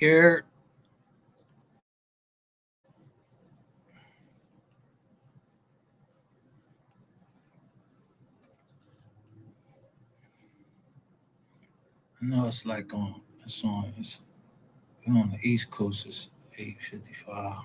Here, I know it's on the East Coast. It's 8:55.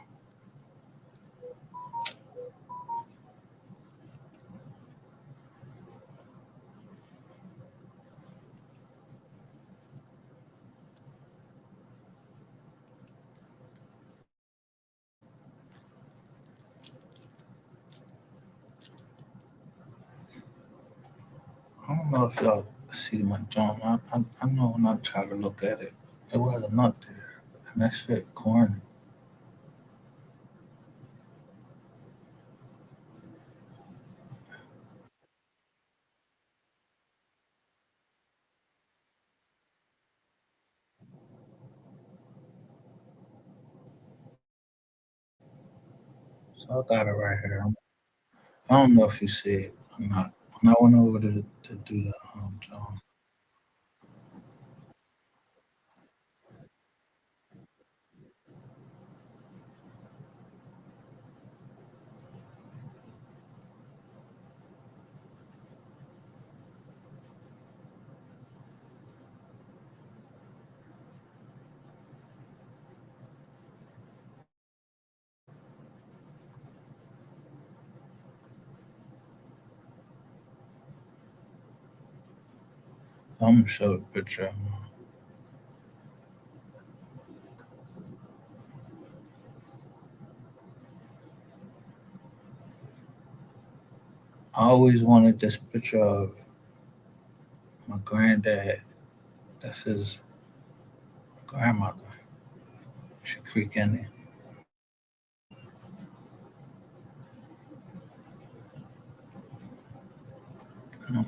I don't know if y'all see my joint. I know when I try to look at it, it wasn't up there, and that shit corny. So I got it right here. I don't know if you see it or not. When I went over to do the joint, I'm gonna show the picture. I always wanted this picture of my granddad. That's his grandmother. She creak in it.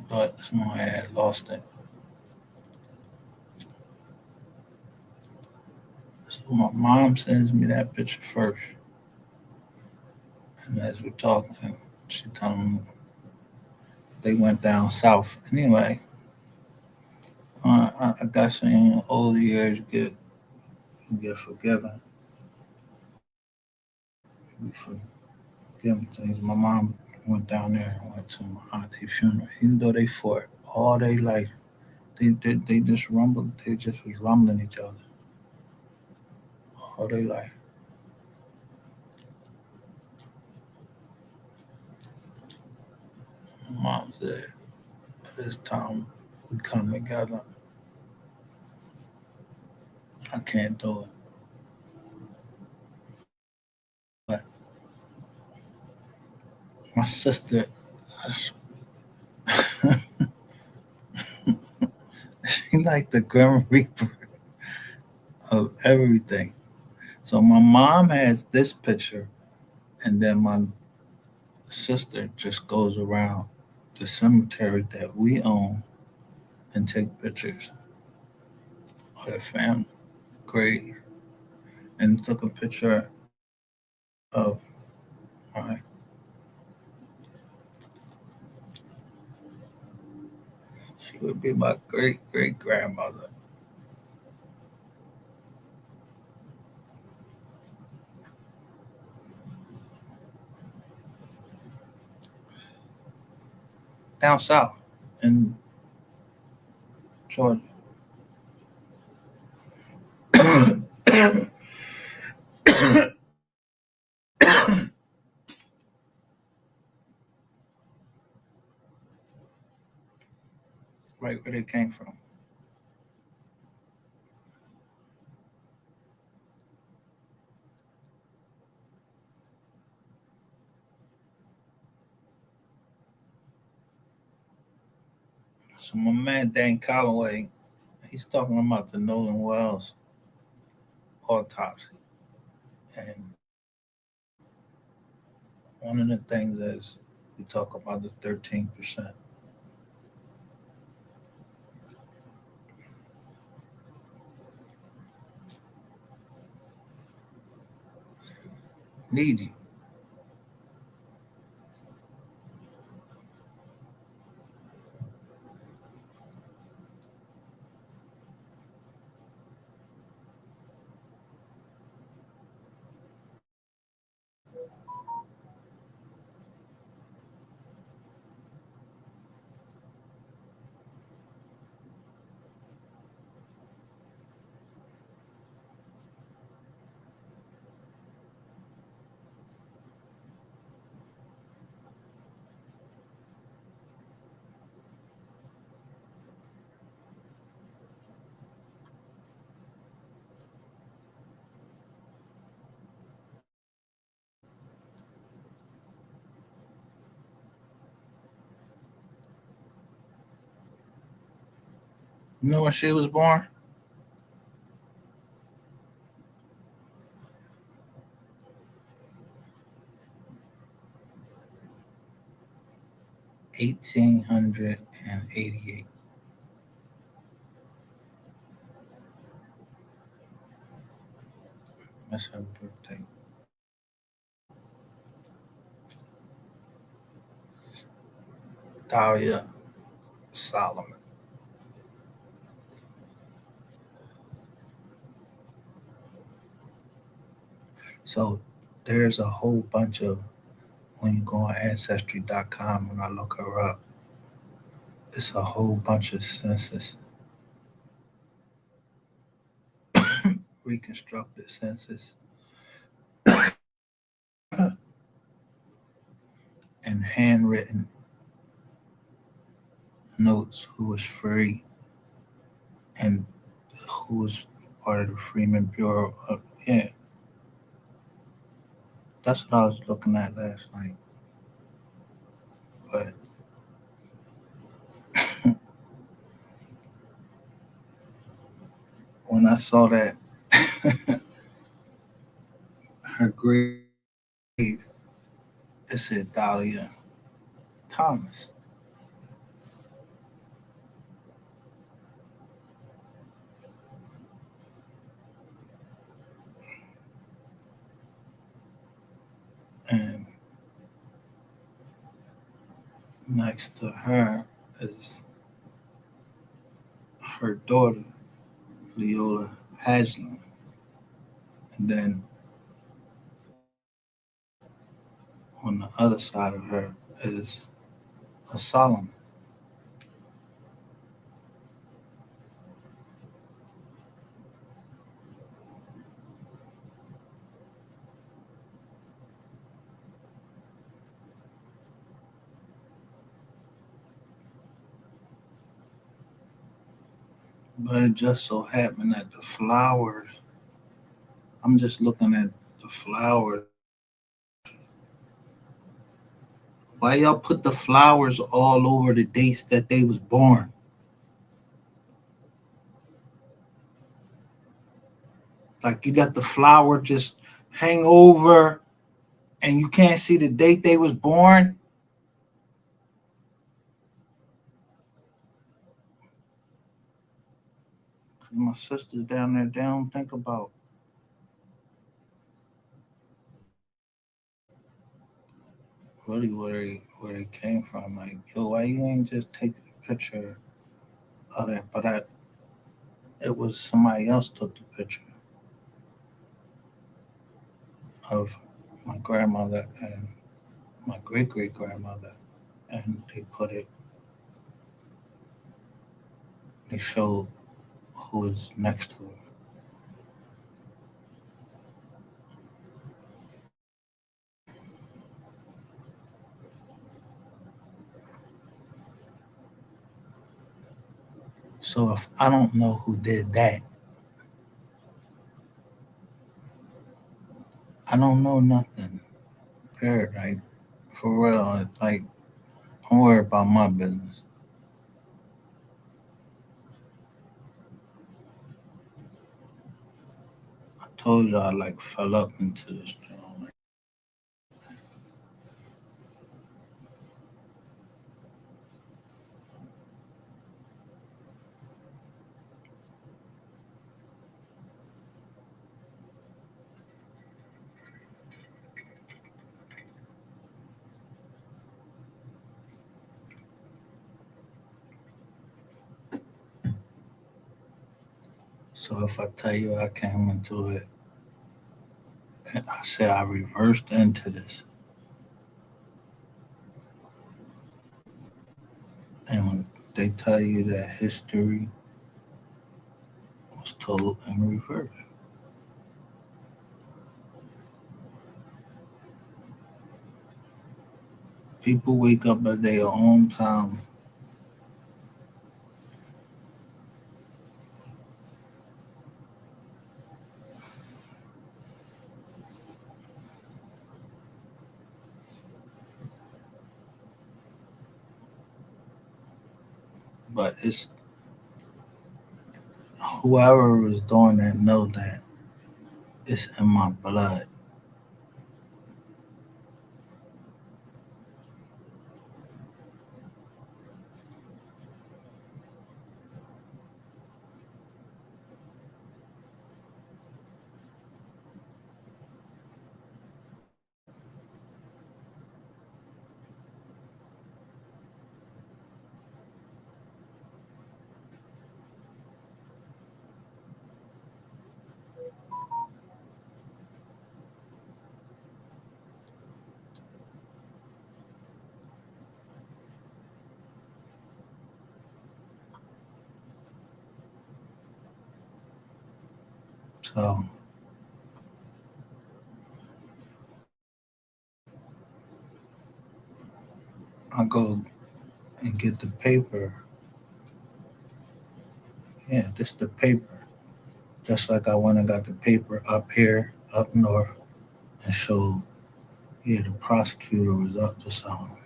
But somehow I had lost it. So my mom sends me that picture first, and as we're talking, she telling me they went down south. Anyway, I got some older years get forgiven. We forgive things. My mom went down there and went to my auntie's funeral, even though they fought all day life. They just rumbled. They just was rumbling each other all day life. My mom said, "By this time we come together, I can't do it." But my sister, she like the Grim Reaper of everything. So my mom has this picture, and then my sister just goes around the cemetery that we own and take pictures of the family grave, and took a picture of my she would be my great grandmother. Down south in Georgia. Right where they came from. So my man Dan Calloway, he's talking about the Nolan Wells autopsy. And one of the things is we talk about the 13% need you. You know when she was born? 1888. That's her birthday. Dahlia Solomon. So there's a whole bunch of, when you go on Ancestry.com, when I look her up, it's a whole bunch of census, reconstructed census, and handwritten notes who was free and who was part of the Freeman Bureau. Yeah, that's what I was looking at last night. But when I saw that, her grave, it said Dahlia Thomas. And next to her is her daughter, Leola Haslam. And then on the other side of her is a Solomon. But it just so happened that the flowers, I'm just looking at the flowers. Why y'all put the flowers all over the dates that they was born? Like you got the flower just hang over and you can't see the date they was born. My sister's down there, they don't think about really where they came from. Like, yo, why you ain't just take a picture of that? But it was somebody else took the picture of my grandmother and my great great grandmother, and they showed who was next to her. So if I don't know who did that, I don't know nothing. Period. Like for real, it's like don't worry about my business. I told you I like fell up into this joint. So if I tell you I came into it, and I said I reversed into this, and when they tell you that history was told in reverse, people wake up at their own time. But whoever was doing that know that it's in my blood. So I go and get the paper. Yeah, this the paper. Just like I went and got the paper up here, up north, and showed, yeah, the prosecutor was up to something.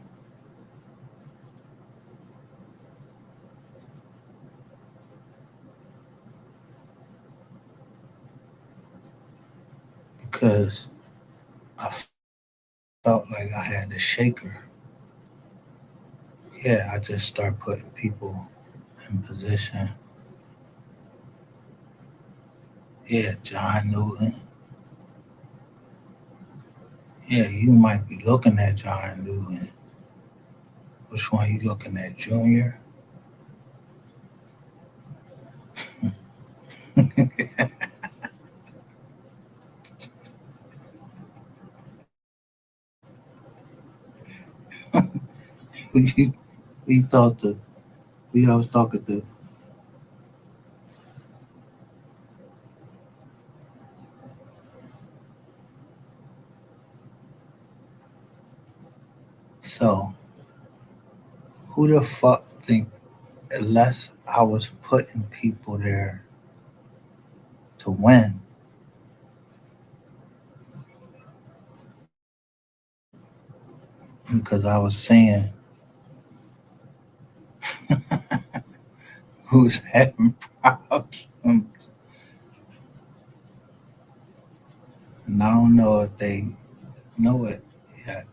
Because I felt like I had to shake her. Yeah, I just start putting people in position. Yeah, John Newton. Yeah, you might be looking at John Newton. Which one you looking at, Junior? Who you thought to? Who you was talking to? So who the fuck think unless I was putting people there to win because I was saying who's having problems, and I don't know if they know it yet.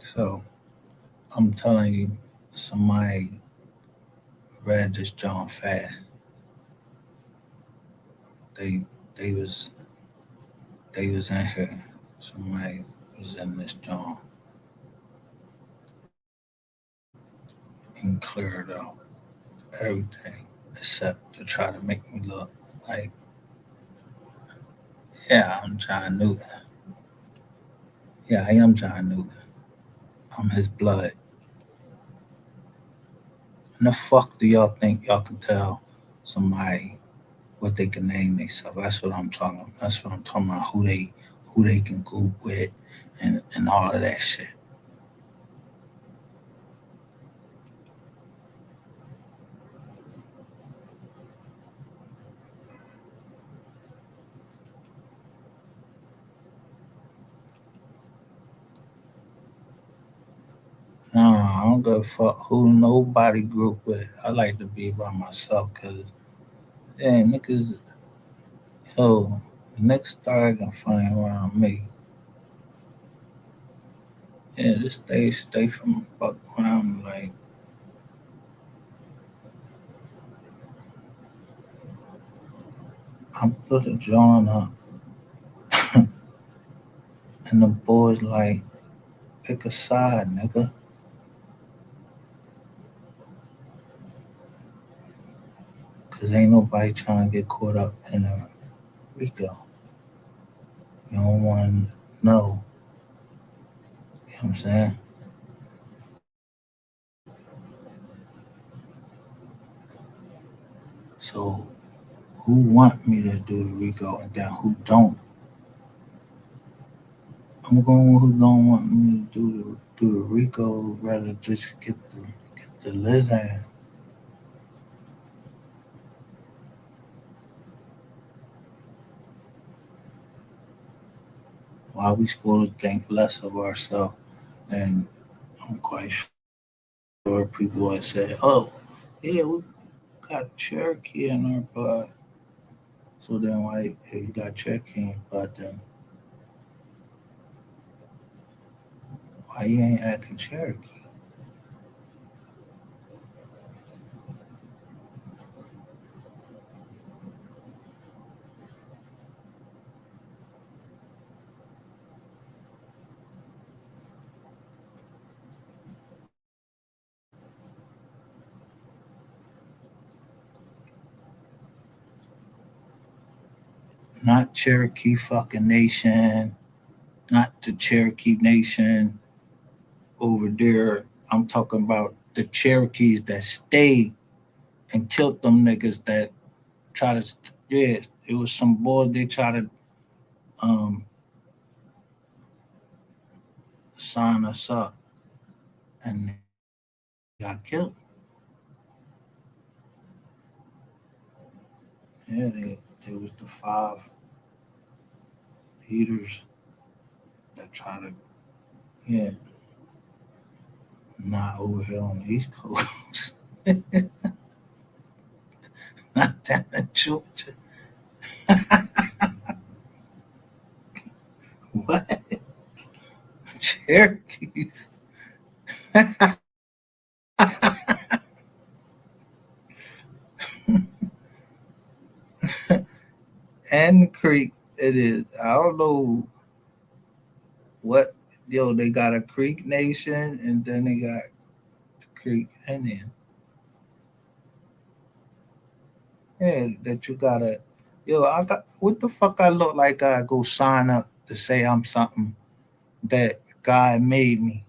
So I'm telling you, somebody read this John fast. They they was they was in here. Somebody was in this John and cleared out everything except to try to make me look like, yeah, I'm John Newton. Yeah, I am John Newton. I'm his blood. And the fuck do y'all think y'all can tell somebody what they can name themselves? That's what I'm talking about. That's what I'm talking about. Who they can group with and all of that shit. Nah, I don't give a fuck who nobody group with. I like to be by myself because, yeah, niggas, yo, niggas start acting funny around me. Yeah, just stay from the fuck around. Like, I put a joint up and the boys like, pick a side, nigga. Because ain't nobody trying to get caught up in a Rico. You don't want to know. You know what I'm saying? So who want me to do the Rico and then who don't. I'm going with who don't want me to do the Rico rather just get the Lizanne. Why we supposed to think less of ourselves? And I'm quite sure people have said, "Oh, yeah, we got Cherokee in our blood." So then, why if you got Cherokee in your blood, then why you ain't acting Cherokee? Not Cherokee fucking nation, not the Cherokee nation over there. I'm talking about the Cherokees that stayed and killed them niggas that try to. Yeah, it was some boys they try to um, sign us up and they got killed. Yeah, they was the five leaders that try to. Yeah, not over here on the East Coast, not down in Georgia. What? Cherokees and the Creek. It is. I don't know what. Yo, they got a Creek Nation, and then they got the Creek Indian. Yeah, that you gotta. Yo, I got. What the fuck? I look like I go sign up to say I'm something that God made me.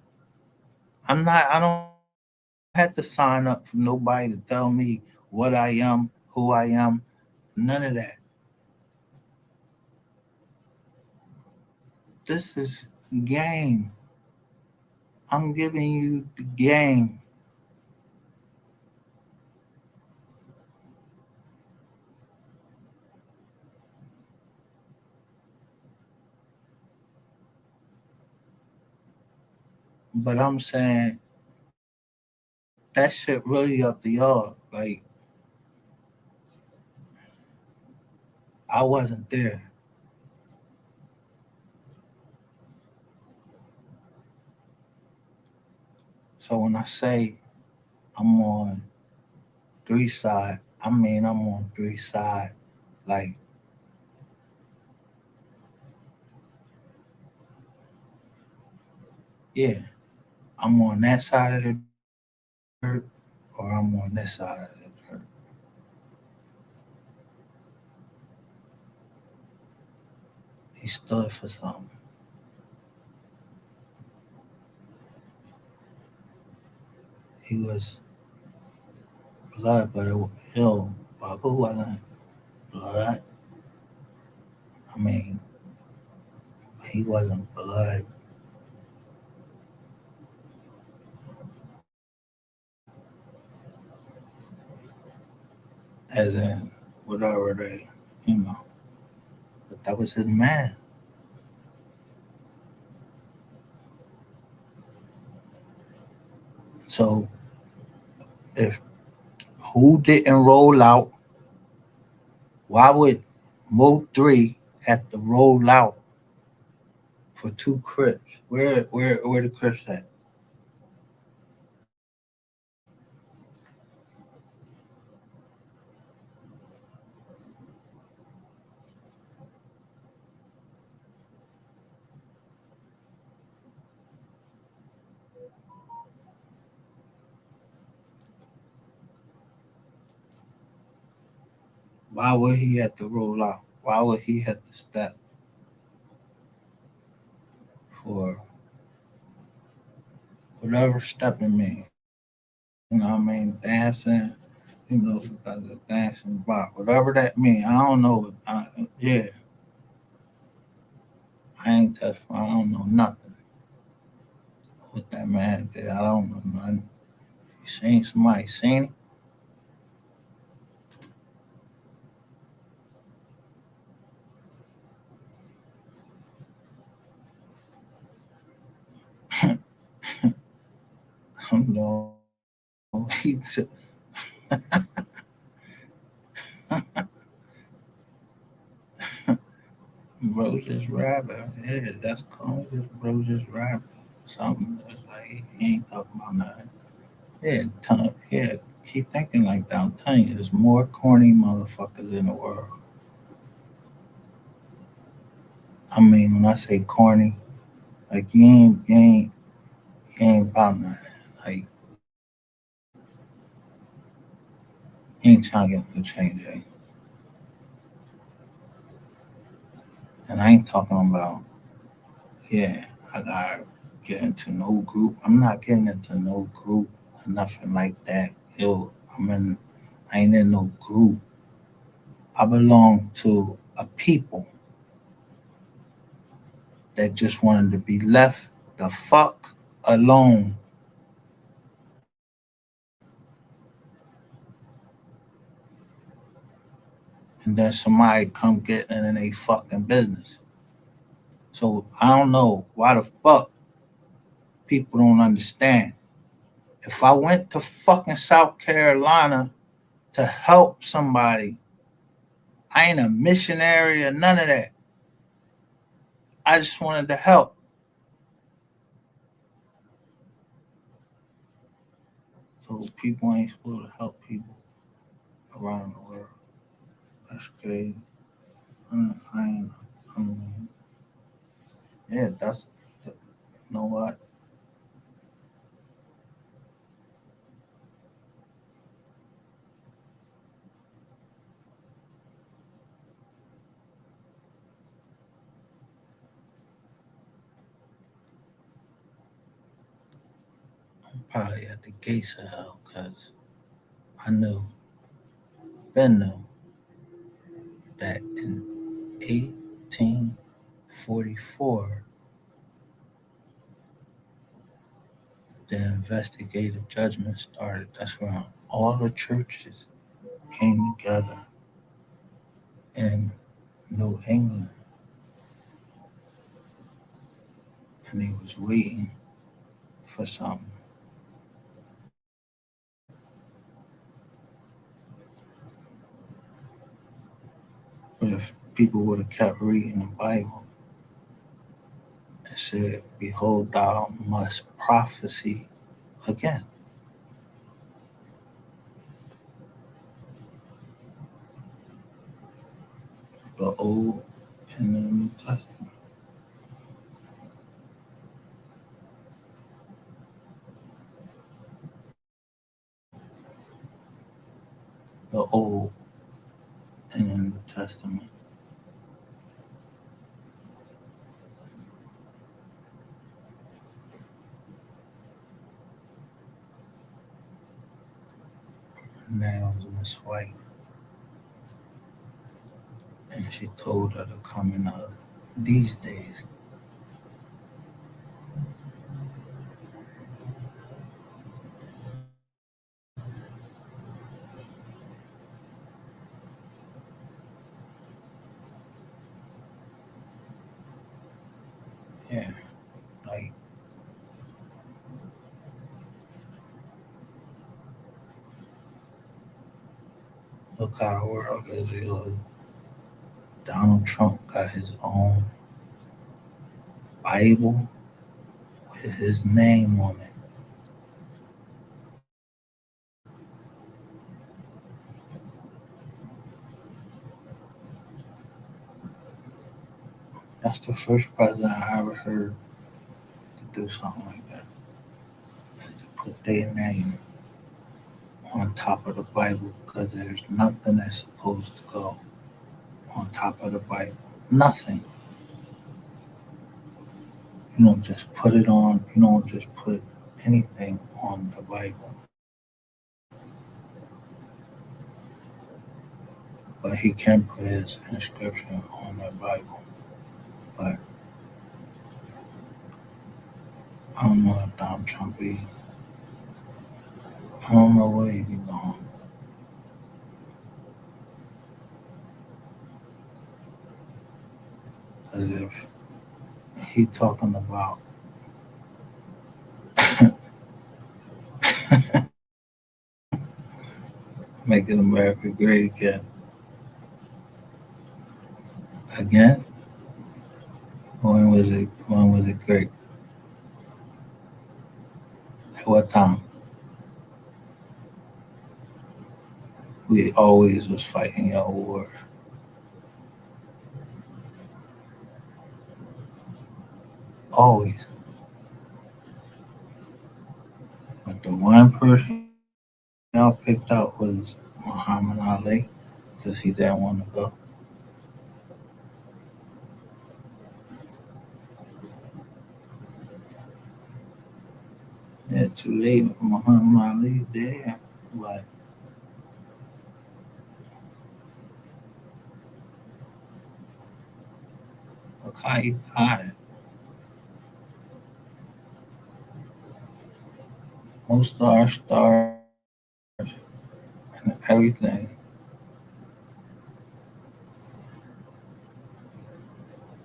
I'm not. I don't have to sign up for nobody to tell me what I am, who I am. None of that. This is game. I'm giving you the game. But I'm saying that shit really up to y'all. Like I wasn't there. So when I say I'm on three side, I mean I'm on three side. Like, yeah, I'm on that side of the dirt or I'm on this side of the dirt. He stood for something. He was blood, but it was ill. Bubba wasn't blood. I mean, he wasn't blood as in whatever they, you know, but that was his man. So if who didn't roll out, why would Mo 3 have to roll out for two Crips? Where the Crips at? Why would he have to roll out? Why would he have to step for whatever stepping means? You know what I mean? Dancing, You got the dancing bar, whatever that mean. I don't know. Yeah, I ain't testifying. I don't know nothing what that man did. I don't know nothing. You seen somebody seen him? No, he took Rose's rabbit. Yeah, that's called just Rose's rabbit. Something that's like he ain't talking about nothing. Yeah, yeah. Keep thinking like that. I'm telling you, there's more corny motherfuckers in the world. I mean, when I say corny, like you ain't about nothing. Like you ain't trying to get no change, eh? And I ain't talking about yeah. I gotta get into no group. I'm not getting into no group or nothing like that. Yo, I ain't in no group. I belong to a people that just wanted to be left the fuck alone. And then somebody come get in their fucking business. So I don't know why the fuck people don't understand. If I went to fucking South Carolina to help somebody, I ain't a missionary or none of that. I just wanted to help. So people ain't supposed to help people around the world. That's crazy. I ain't. I mean, yeah, you know what? I'm probably at the gates of hell because I knew that in 1844, the investigative judgment started. That's when all the churches came together in New England and they was waiting for something. But if people would have kept reading the Bible, it said, Behold, thou must prophesy again. The Old and the New Testament. The Old and the New Testament. Now is Miss White, and she told her to come in these days. Yeah, like look how the world is. Donald Trump got his own Bible with his name on it. That's the first president I ever heard to do something like that. Is to put their name on top of the Bible because there's nothing that's supposed to go on top of the Bible. Nothing. You don't just put it on. You don't just put anything on the Bible. but he can put his inscription on the Bible. But I don't know if Donald Trump be. I don't know where he be going. Cause if he talking about making America great again, when was it great? At what time? We always was fighting y'all wars. Always. But the one person y'all picked out was Muhammad Ali because he didn't want to go. Yeah, too late. Muhammad Ali dead. But look how he died. Most of our stars and everything,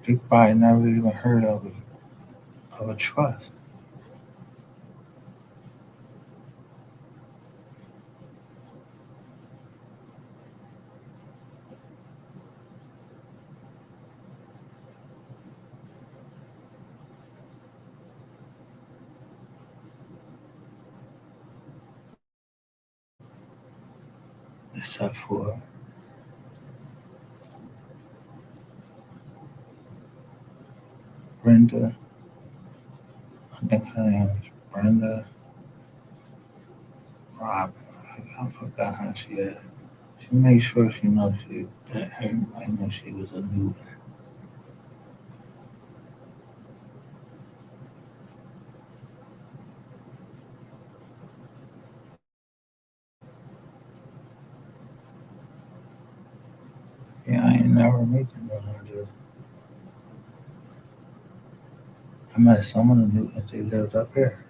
they probably never even heard of a trust. Except for Brenda. I think her name is Brenda Robin. I forgot how she is. She made sure she knows that everybody knew she was a Newton. Yeah, I ain't never meet them. I met some of the Newtons. They lived up here.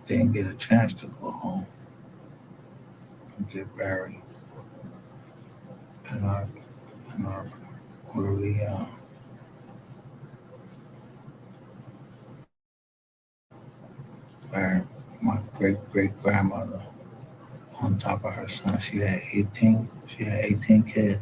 Didn't get a chance to go home and get buried in our where we buried my great grandmother on top of her son. She had 18. She had 18 kids.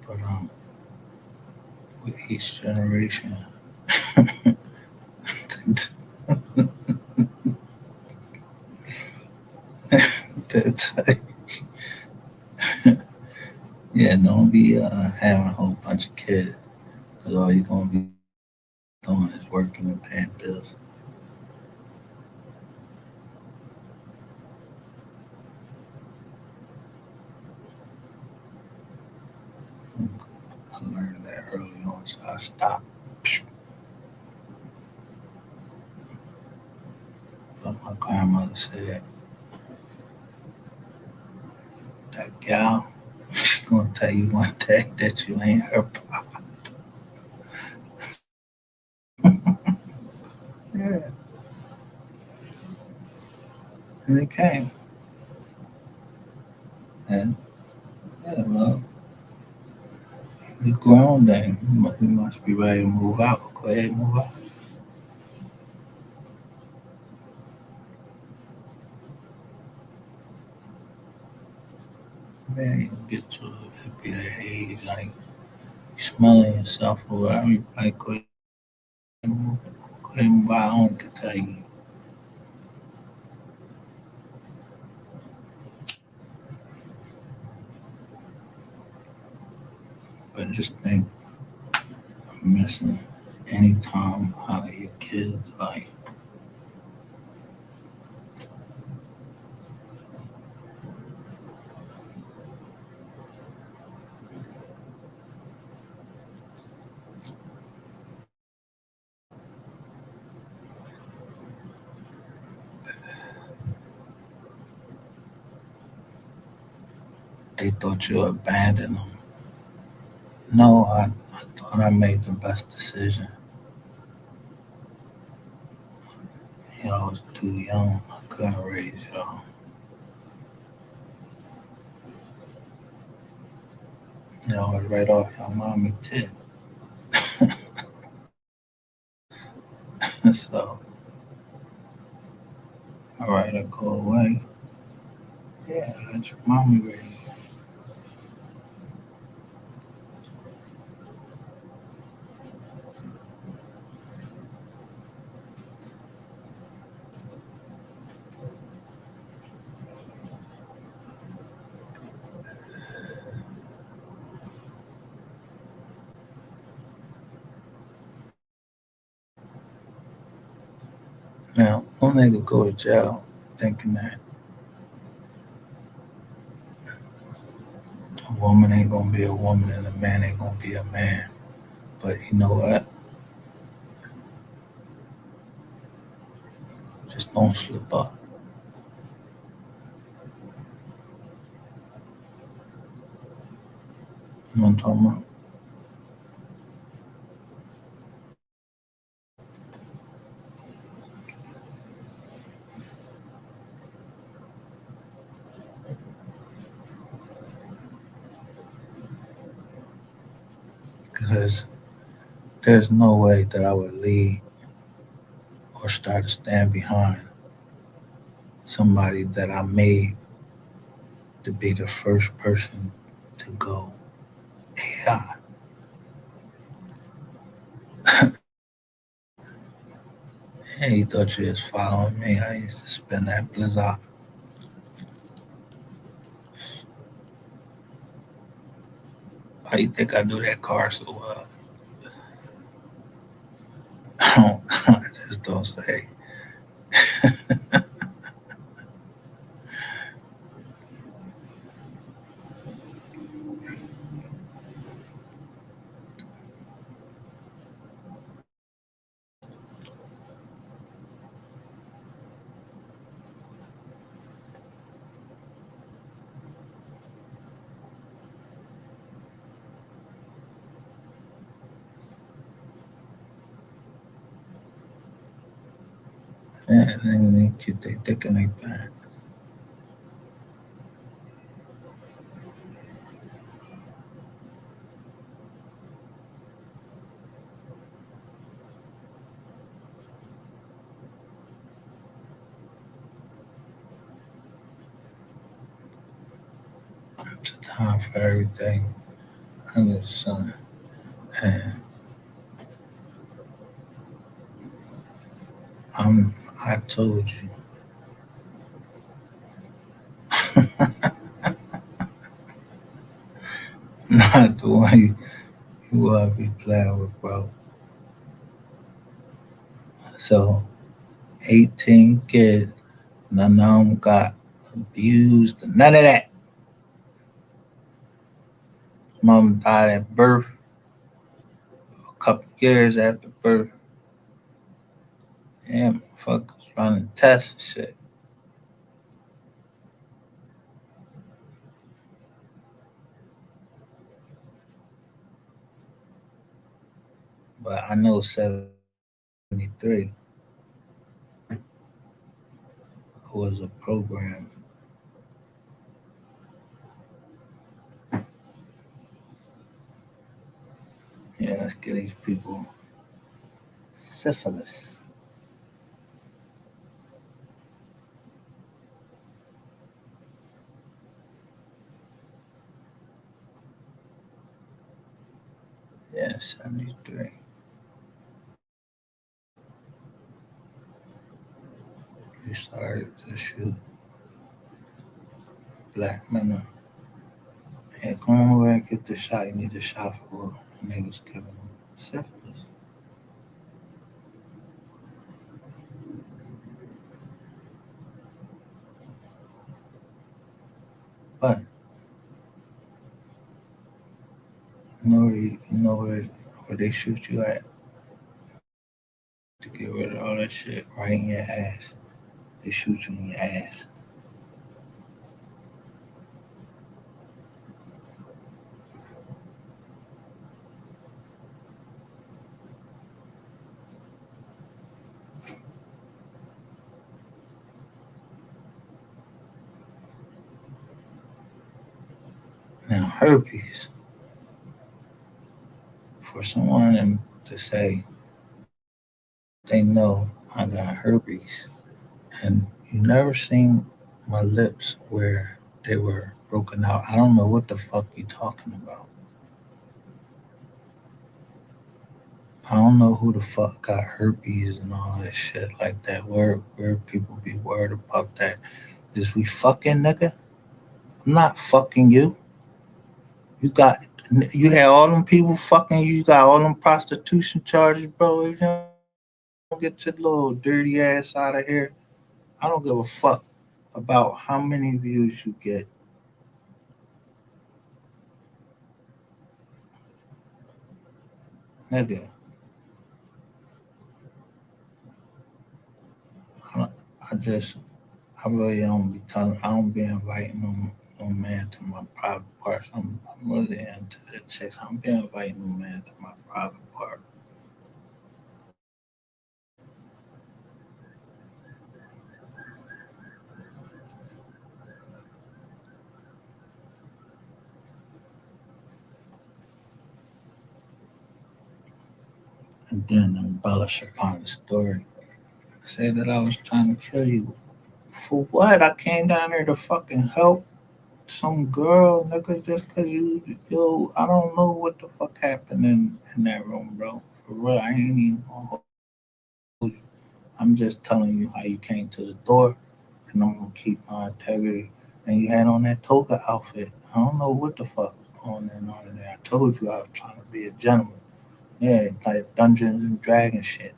But with each generation, that's yeah, don't be having a whole bunch of kids because all you're gonna be doing is working and paying bills. I learned that early on, so I stopped. But my grandmother said, "That gal, she gonna tell you one day that you ain't her pop." Yeah, and it came. And yeah, well, you grown then. You must be ready to move out. Go ahead and move out. Man, you get to it be that age, like you smelling yourself or whatever. You like, go ahead and move out. I only can tell you. But just think, missing any time out of your kid's life. They thought you abandoned them. No, I thought I made the best decision. Y'all was too young. I couldn't raise y'all. Y'all was right off your mommy tit. So, all right, I go away. Yeah, let your mommy raise you. Now, no nigga go to jail thinking that a woman ain't gonna be a woman and a man ain't gonna be a man. But you know what? Just don't slip up. You know what I'm talking about? Because there's no way that I would lead or start to stand behind somebody that I made to be the first person to go, yeah. And you thought you was following me. I used to spin that blizzard. Why you think I do that car so well? I just don't say. And then they get they thinking they bad. It's a time for everything under the sun. And I'm I told you, not the one you be playing with, bro. So 18 kids, none of them got abused. None of that. Mom died at birth, a couple years after birth. Yeah, motherfuckers running tests and shit. But I know 73 was a program. Yeah, let's get these people syphilis. Yeah, 73. You started to shoot black men up. Hey, come on over and get this shot. You need a shot for what? And they was giving them syphilis. But where they shoot you at to get rid of all that shit right in your ass. They shoot you in your ass. Now herpes, for someone to say they know I got herpes, and you never seen my lips where they were broken out. I don't know what the fuck you talking about. I don't know who the fuck got herpes and all that shit like that. Where people be worried about that? Is we fucking nigga? I'm not fucking you. You got you had all them people fucking you. You got all them prostitution charges, bro. If you don't get your little dirty ass out of here, I don't give a fuck about how many views you get, nigga. I, don't- I just I really don't be telling. I don't be inviting no man to my private parts. I'm really into the chicks. I don't be inviting no man to my private part. And then embellish upon the story. Say that I was trying to kill you. For what? I came down here to fucking help some girl, nigga, just cause yo, I don't know what the fuck happened in that room, bro. For real, I ain't even gonna hold you. I'm just telling you how you came to the door, and I'm gonna keep my integrity. And you had on that toga outfit. I don't know what the fuck was on in there. I told you I was trying to be a gentleman. Yeah, like Dungeons and Dragons shit.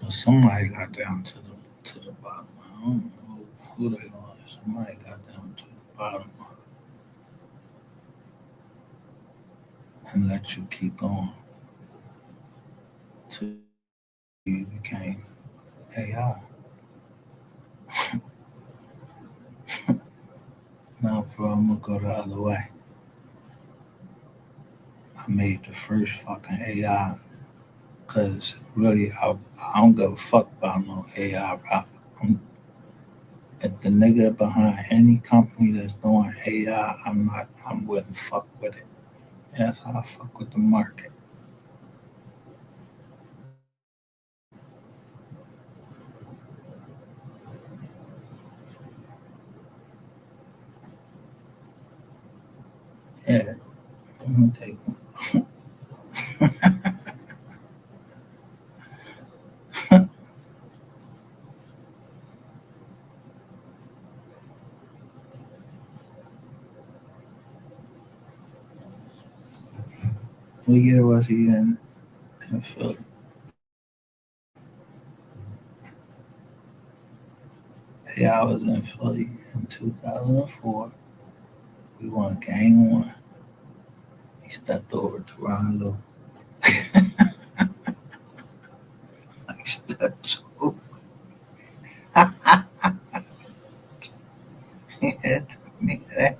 But somebody got down to the bottom. I don't know who they are. Somebody got down to the bottom and let you keep going till you became AI. Now, bro, I'm gonna go the other way. I made the first fucking AI because really, I don't give a fuck about no AI. I'm, if the nigga behind any company that's doing AI, I wouldn't fuck with it. That's how I fuck with the market. Yeah, I'm gonna take one. What year was he in Philly? Yeah, I was in Philly in 2004. We won game one. He stepped over to Rondo. I stepped over. He had to make that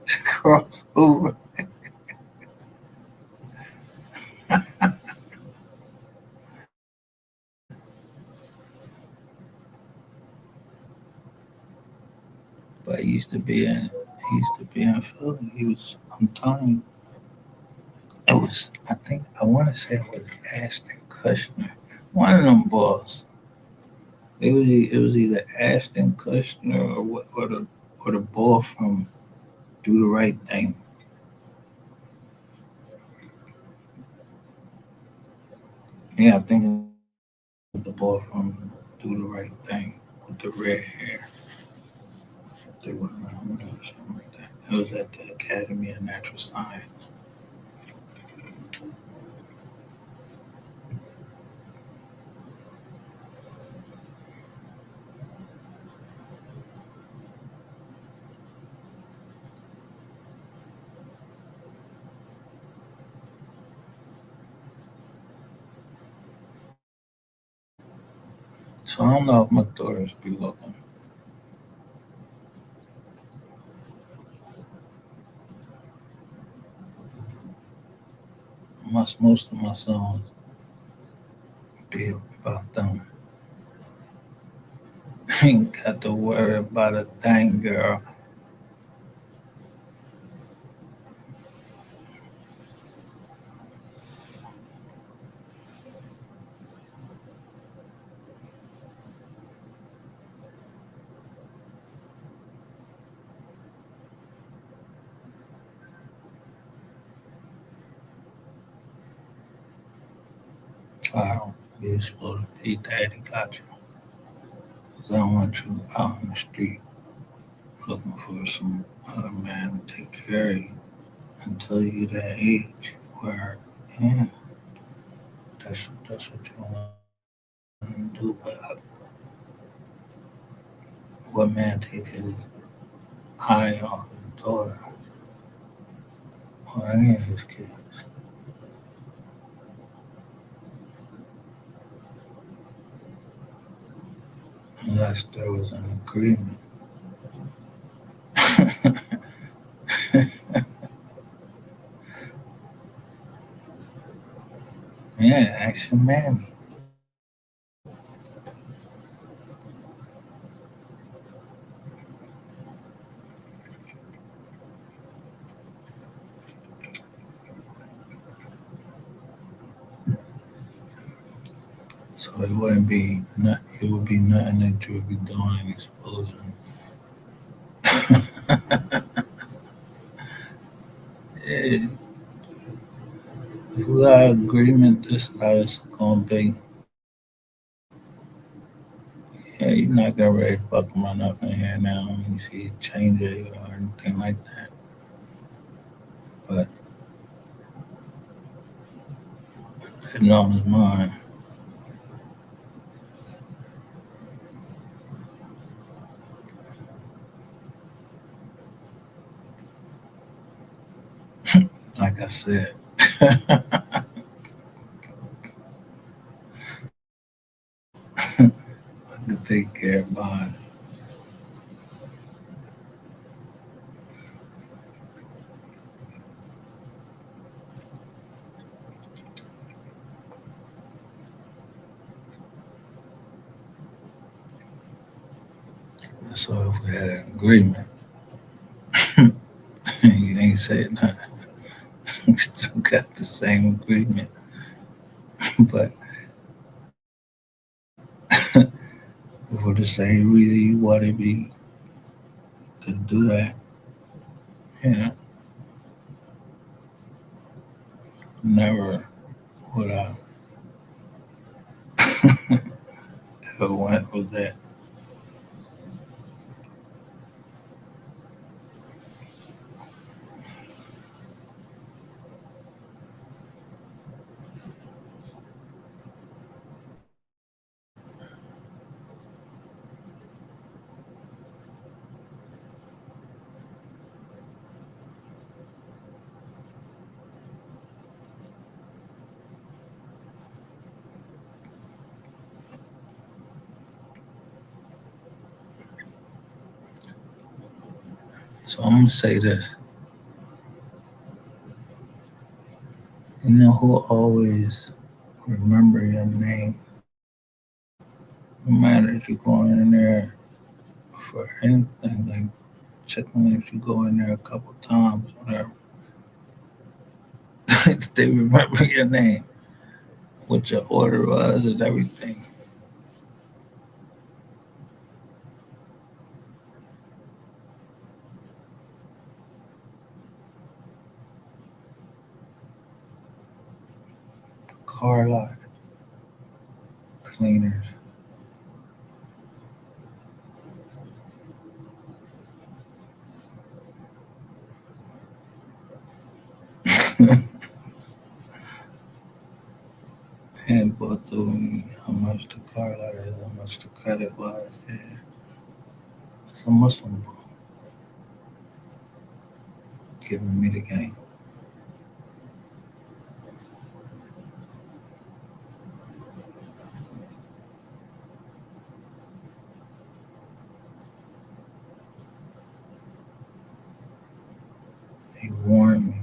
crossover. But he used to be He used to be in Philly. He was. I'm telling you, it was. I think I want to say it was Ashton Kushner. One of them boys. It was either Ashton Kushner or the boy from Do the Right Thing. Yeah, I think it was the boy from Do the Right Thing with the red hair. They were or something like that. It was at the Academy of Natural Science. So I don't know if my daughters be looking. Most of my songs be about them. Ain't got to worry about a thing, girl. Wow, you supposed to be daddy got you. 'Cause I don't want you out in the street looking for some other man to take care of you until you that age where, yeah, that's what you want to do. But what man take his eye off his daughter or any of his kids unless there was an agreement? Yeah, ask your mammy. So it would be nothing that you would be doing exposing. Yeah, if we got an agreement, this is how it's gonna be. Yeah, you're not gonna ready to fuck run up in here now and you see it change it or anything like that. But that on his mind, like I said, I could take care of mine. So if we had an agreement, you ain't said nothing. You still got the same agreement. But for the same reason you want to be to do that, yeah, never would I ever went with that. So I'm gonna say this. You know who always remember your name, no matter if you're going in there for anything like check on if you go in there a couple times, whatever. They remember your name, what your order was, and everything. Car lot cleaners. And both told me how much the car lot is, how much the credit was. Yeah, it's a Muslim book giving me the game. He warned me,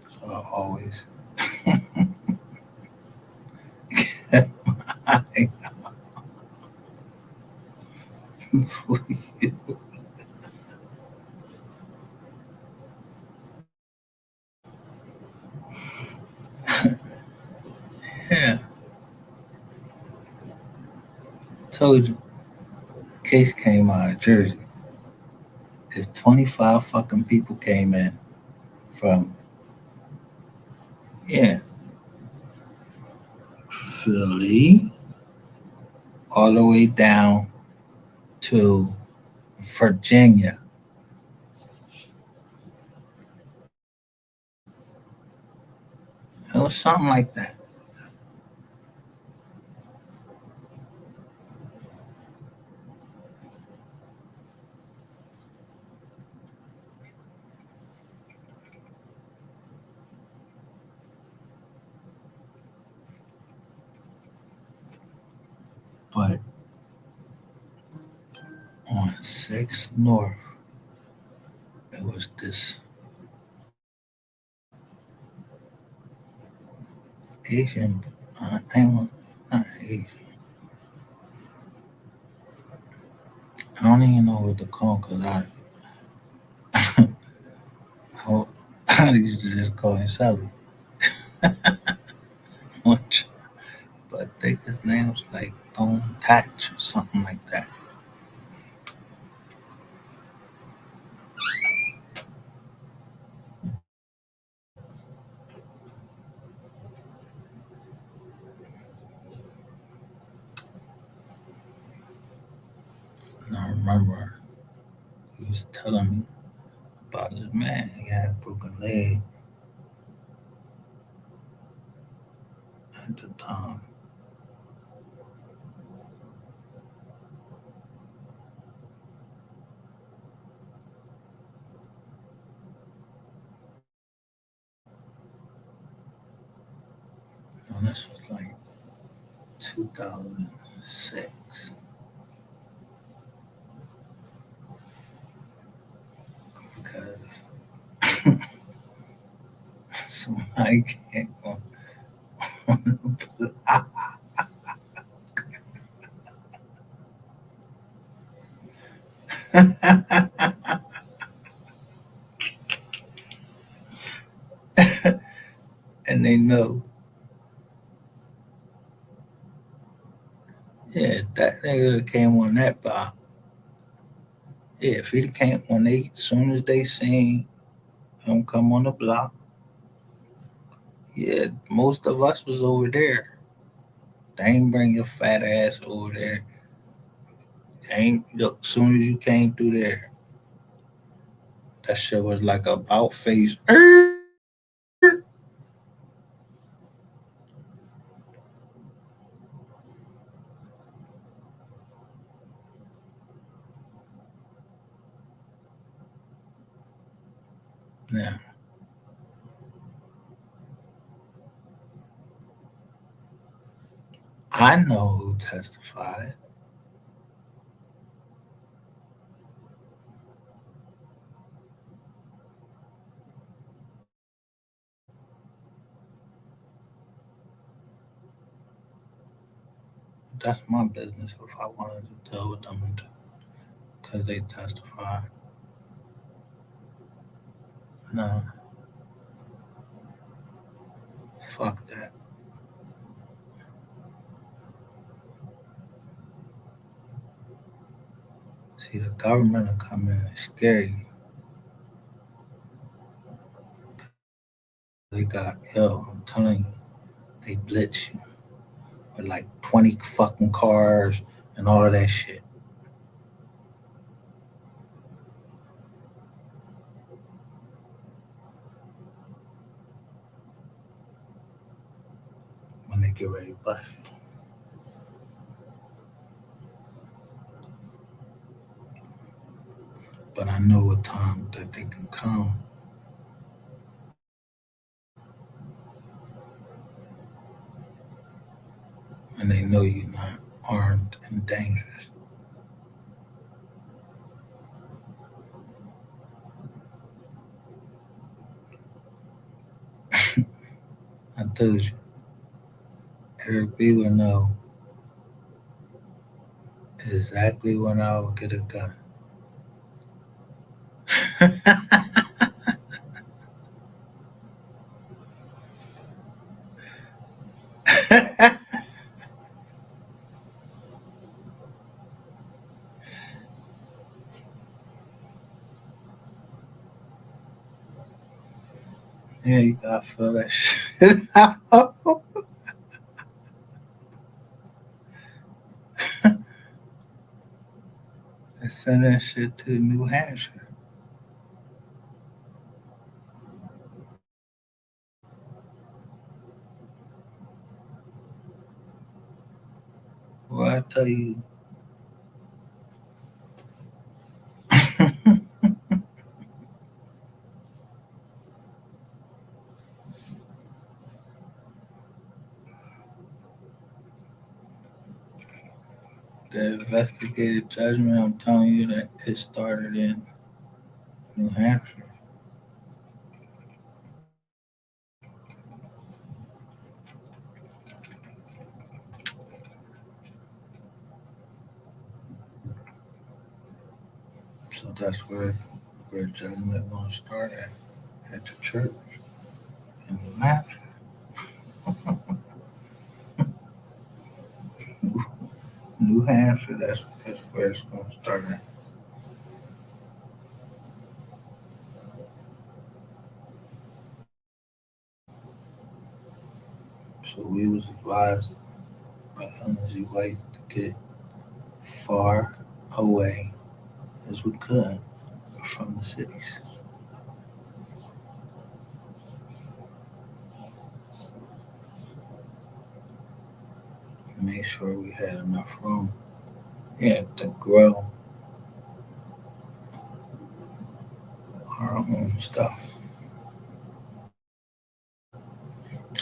so I always kept my eye for you. Yeah, told you, case came out of Jersey. If 25 fucking people came in from, yeah, Philly all the way down to Virginia. It was something like that. But on 6 North, it was this Asian, England, not Asian. I don't even know what to call because I, I used to just call him Sally. Much. But I think his name was like Don't Touch or something like that. And I remember he was telling me about his man. He had a broken leg at the time. And this was like 2006. Because somebody came on the block and they know, yeah, that nigga that came on that block. Yeah, if he came when they soon as they seen him come on the block, yeah, most of us was over there. They ain't bring your fat ass over there. They ain't look soon as you came through there, that shit was like about face. Now I know who testified. That's my business if I wanted to deal with them because they testify. No, fuck that. See, the government will come in and scare you. They got, yo, I'm telling you, they blitz you with like 20 fucking cars and all of that shit when they get ready to bust you. But I know what time that they can come and they know you're not armed and dangerous. I told you, Eric B will know exactly when I will get a gun. Yeah, you gotta feel that shit out and send that shit to New Hampshire. Well, I tell you, the investigative judgment, I'm telling you that it started in New Hampshire. So that's where judgment gonna start at the church in New Hampshire. New Hampshire, that's where it's gonna start at. So we was advised by Energy White to get far away as we could from the cities. Make sure we had enough room, yeah, to grow our own stuff.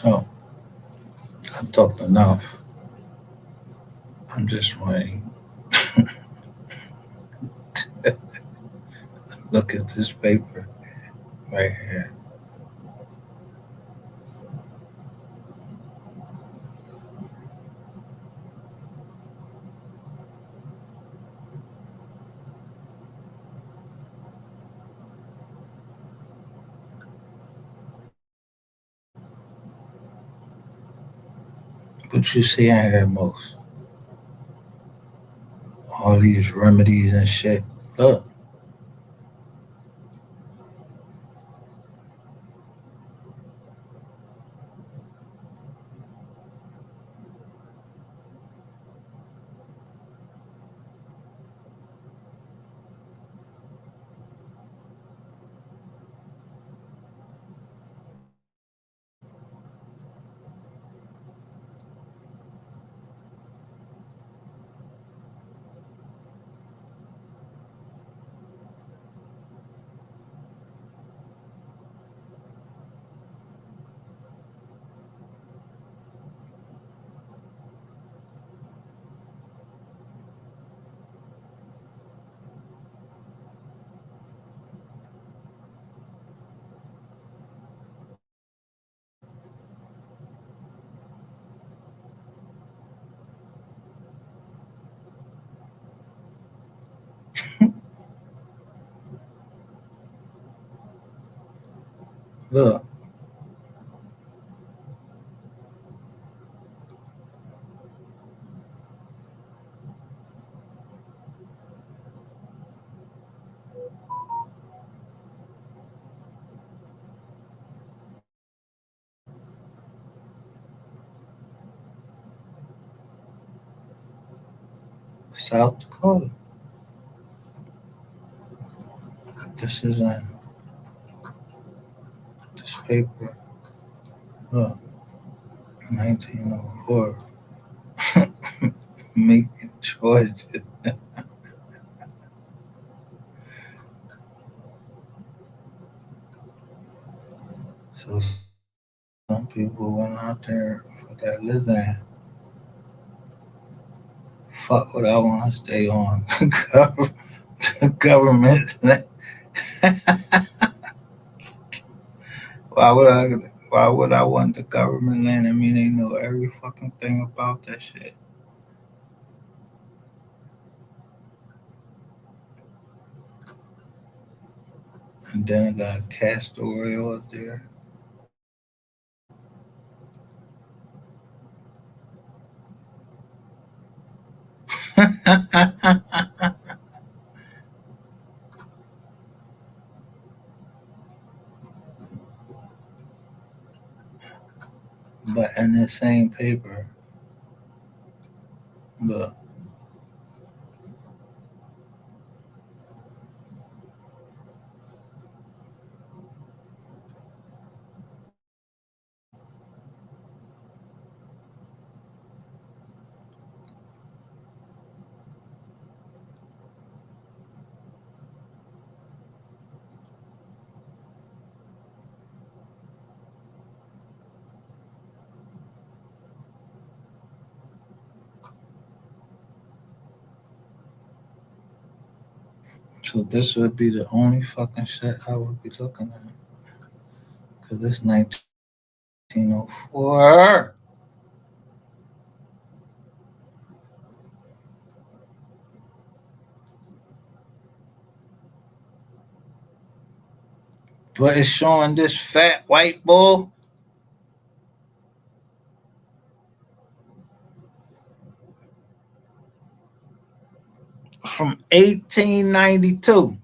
Oh, I talked enough. I'm just waiting. Look at this paper right here. What you see out here most? All these remedies and shit. Look, Look, South Dakota. This is in this paper. Look, 1904. Macon, Georgia. So some people went out there for that living. Fuck what I want to stay on. Government. why would I? Why would I want the government land? I mean, they know every fucking thing about that shit. And then it got castor oil out there. But in the same paper, look, so this would be the only fucking shit I would be looking at. Because this 1904 but it's showing this fat white bull from 1892.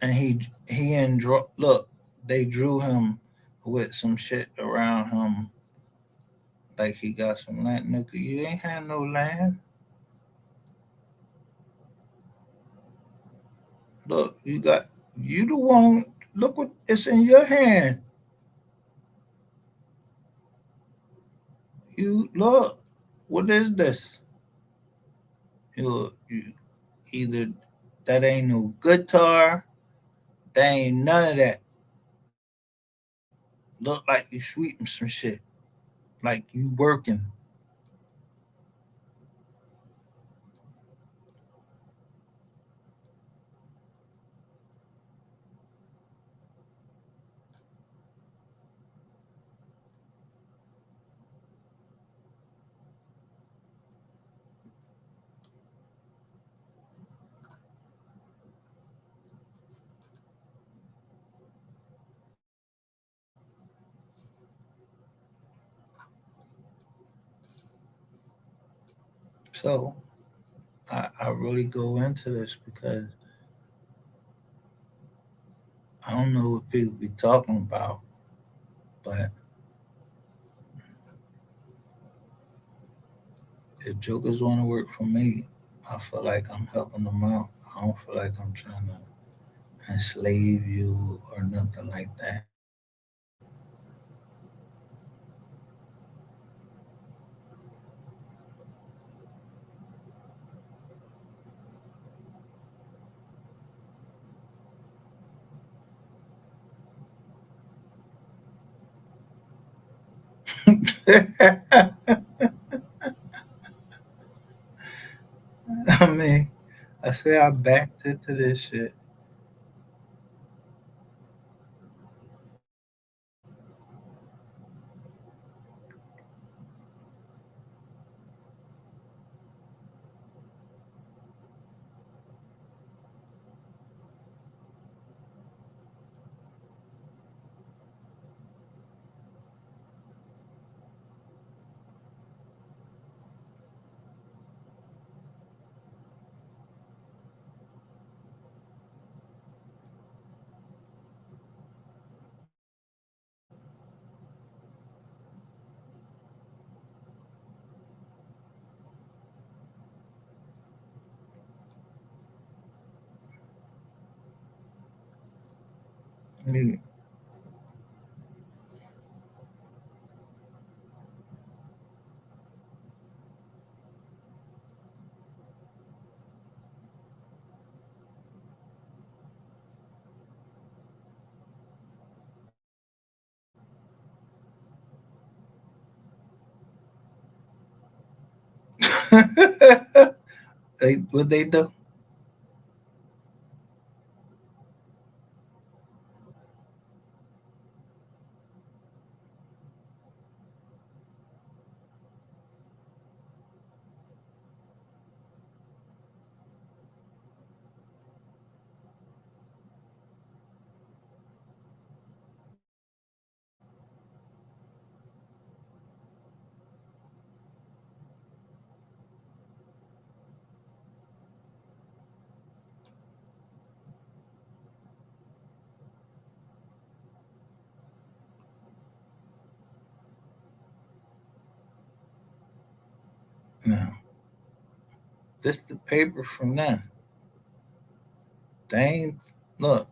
And he and look, they drew him with some shit around him like he got some land. Nigga, you ain't had no land. Look, you the one. Look what it's in your hand. You look. What is this? You either that ain't no guitar. That ain't none of that. Look like you sweeping some shit. Like you working. So I really go into this because I don't know what people be talking about, but if jokers want to work for me, I feel like I'm helping them out. I don't feel like I'm trying to enslave you or nothing like that. I mean, I say I backed into this shit. Me- what they do? No, this the paper from them. They ain't look.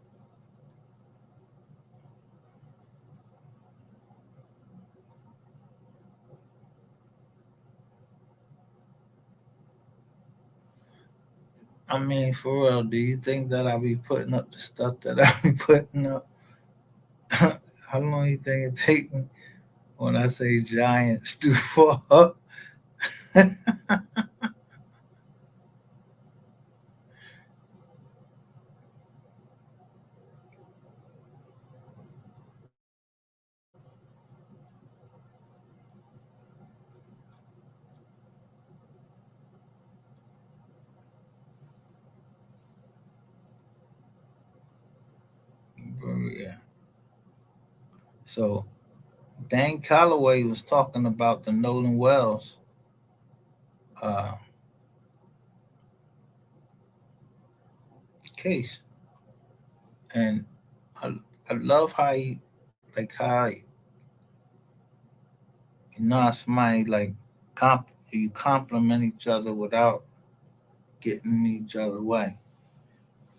I mean, for real, do you think that I'll be putting up the stuff that I'll be putting up? How long you think it take me when I say giants to fall up? Bro, yeah. So Dan Calloway was talking about the Nolan Wells uh, case, and I, I love how he like how how somebody like you compliment each other without getting each other way.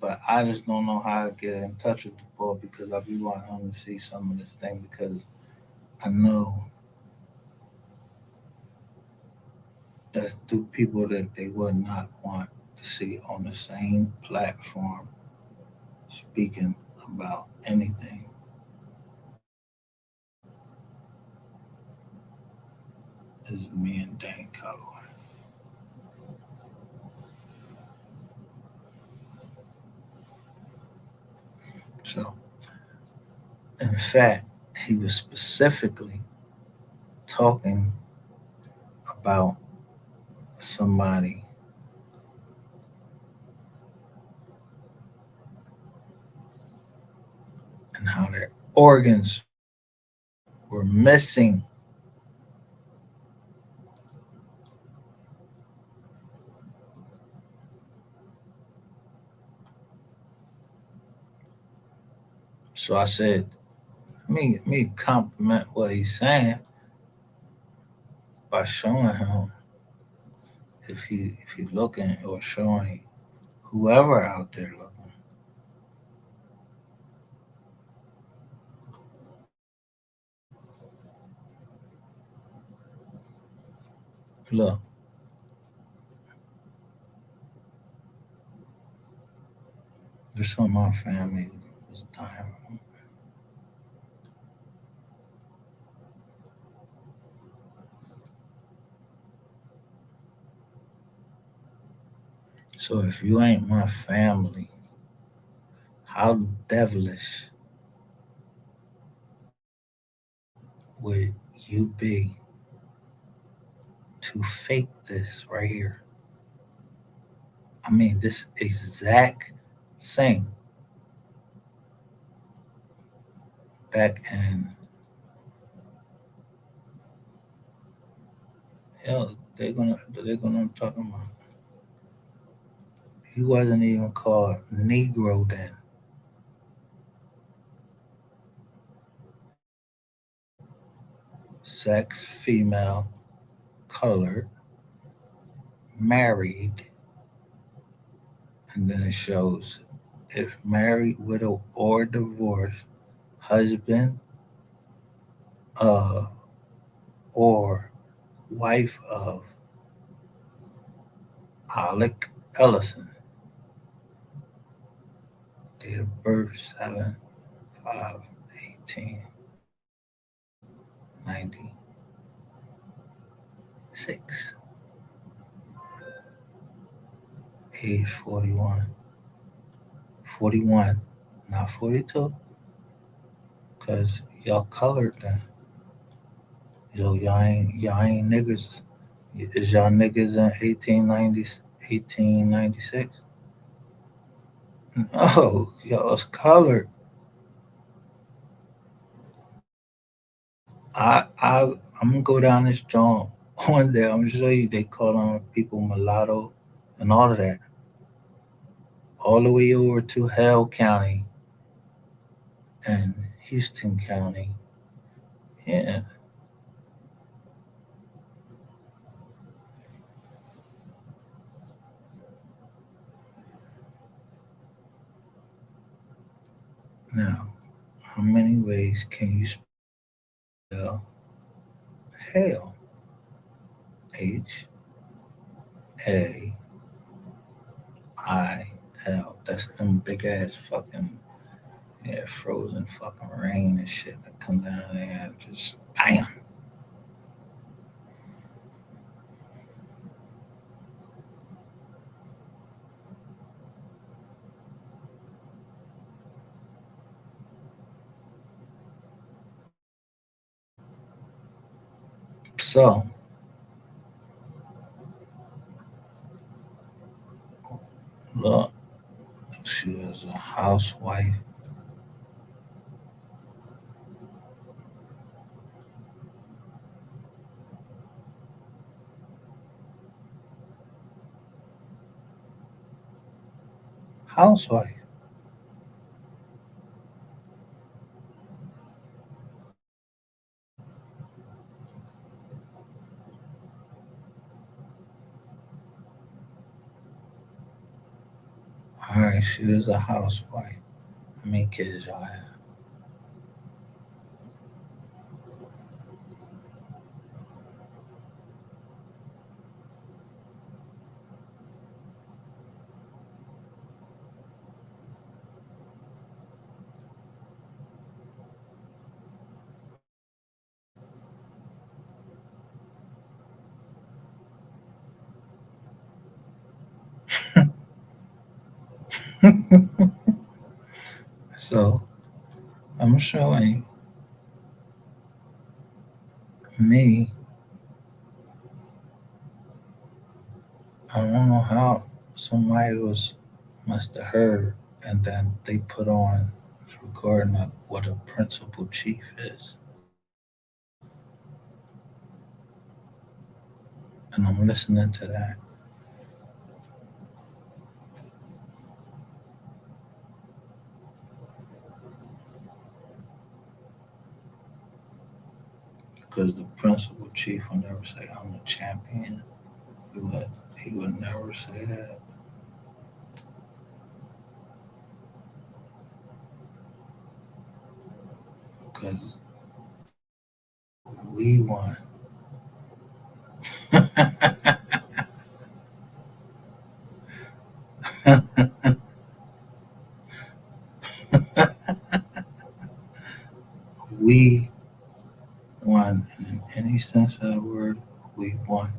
But I just don't know how to get in touch with the boy because I be wanting him to see some of this thing because I know that's two people that they would not want to see on the same platform speaking about anything as me and Dan Calloway. So, in fact, he was specifically talking about somebody and how their organs were missing. So I said, me compliment what he's saying by showing him if he looking or showing whoever out there looking. Look, this one my family was dying. So if you ain't my family, how devilish would you be to fake this right here? I mean, this exact thing back in, they're gonna talk about. He wasn't even called Negro then. Sex, female, colored, married, and then it shows if married, widow, or divorced, husband uh, or wife of Alec Ellison, date of birth 7/5/1896, age 41. 41, not 42, because y'all colored then. Yo, y'all ain't niggas. Is y'all niggas in 1896? No, y'all's colored. I'm gonna go down this joint one day. I'm gonna show you they call on people mulatto and all of that, all the way over to Hell County and Houston County. Yeah. Now, how many ways can you spell hell? Hell. That's them big ass fucking, yeah, frozen fucking rain and shit that come down there and just bam. So look, she was a housewife. Housewife. All right, she was a housewife. How many kids y'all have? So I'm showing me. I don't know how somebody was must have heard, and then they put on recording of what a principal chief is, and I'm listening to that because the principal chief will never say I'm the champion. He would never say that because we won. We won. In any sense of the word, we won.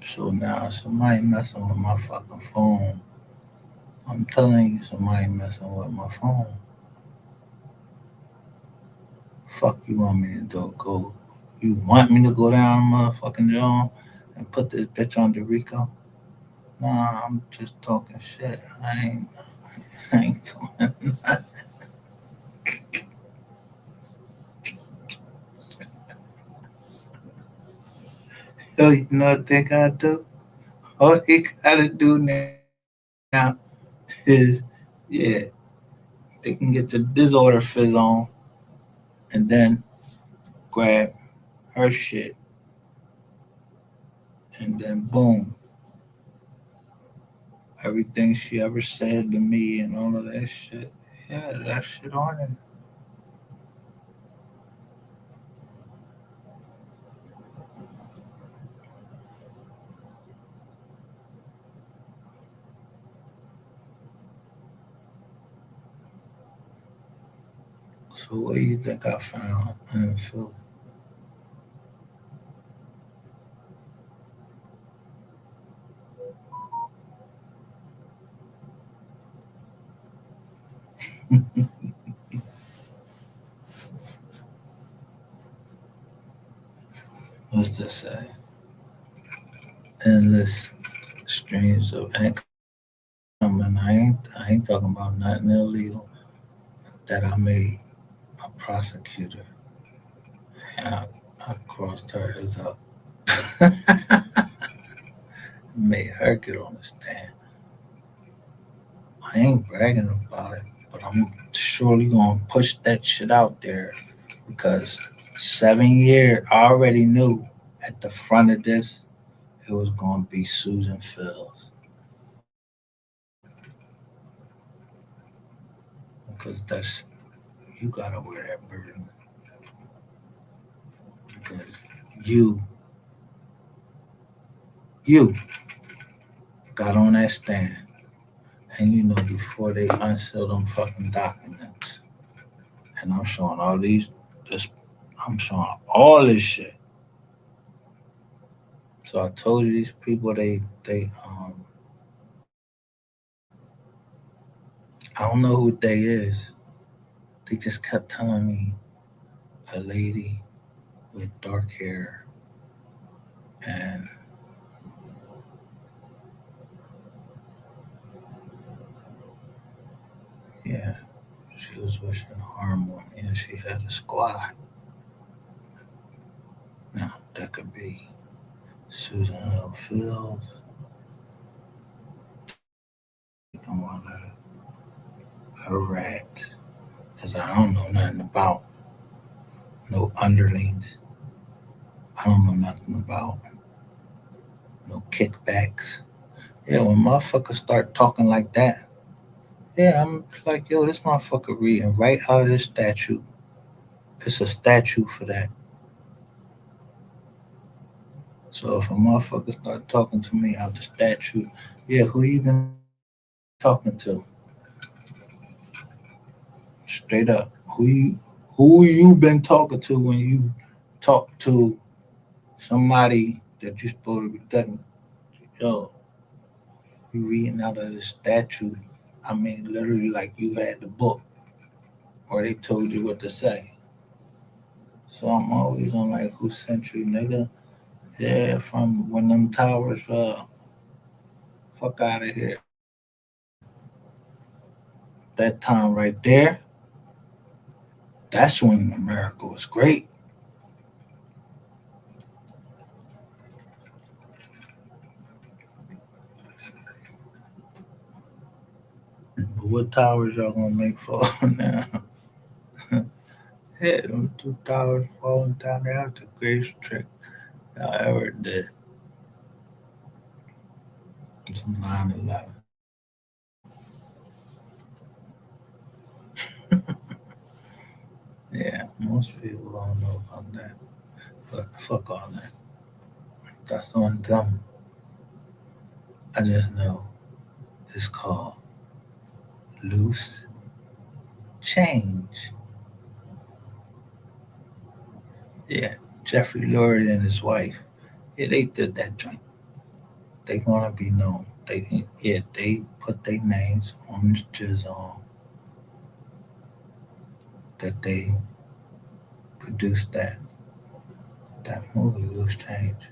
So now somebody messing with my fucking phone. I'm telling you, somebody messing with my phone. Fuck you want me to do? Go? You want me to go down, motherfucking John, and put this bitch on the Rico? Nah, I'm just talking shit. I ain't doing nothing. Yo, you know what they gotta do? All they gotta do now is, yeah, they can get the disorder fizz on and then grab her shit and then boom. everything she ever said to me and all of that shit. Yeah, that shit on it. So what do you think I found in Philly? What's this say? Endless streams of income, and I ain't talking about nothing illegal that I made a prosecutor. And I crossed her as up, made her get on the stand. I ain't bragging about it, but I'm surely gonna push that shit out there because 7 years I already knew at the front of this it was gonna be Susan Fields because that's you gotta wear that burden because you you got on that stand and you know before they unseal them fucking documents and I'm showing all this I'm showing all this shit. So I told you these people they I don't know who they is. They just kept telling me a lady with dark hair and yeah, she was wishing harm on me and she had a squad. Now that could be Susan L. Fields. Come on her rat. Cause I don't know nothing about no underlings. I don't know nothing about no kickbacks. Yeah, when motherfuckers start talking like that, yeah, I'm like, yo, this motherfucker reading right out of this statute. It's a statute for that. So if a motherfucker start talking to me out the statute, yeah, who you been talking to? Straight up. Who you been talking to when you talk to somebody that you supposed to be talking yo, you reading out of the statute. I mean literally like you had the book or they told you what to say. So I'm always on like who sent you, nigga? Yeah, from when them towers fuck out of here. That time right there, that's when America was great. But what towers y'all gonna make fall now? Yeah, them two towers falling down there. That's the greatest trick y'all ever did. It's 9/11. Yeah, most people don't know about that. But fuck all that. That's on them. I just know it's called loose change. Yeah, Jeffrey Lurie and his wife. Yeah, they did that joint. They gonna be known. They put their names on this jizzle that they produced that movie Loose Change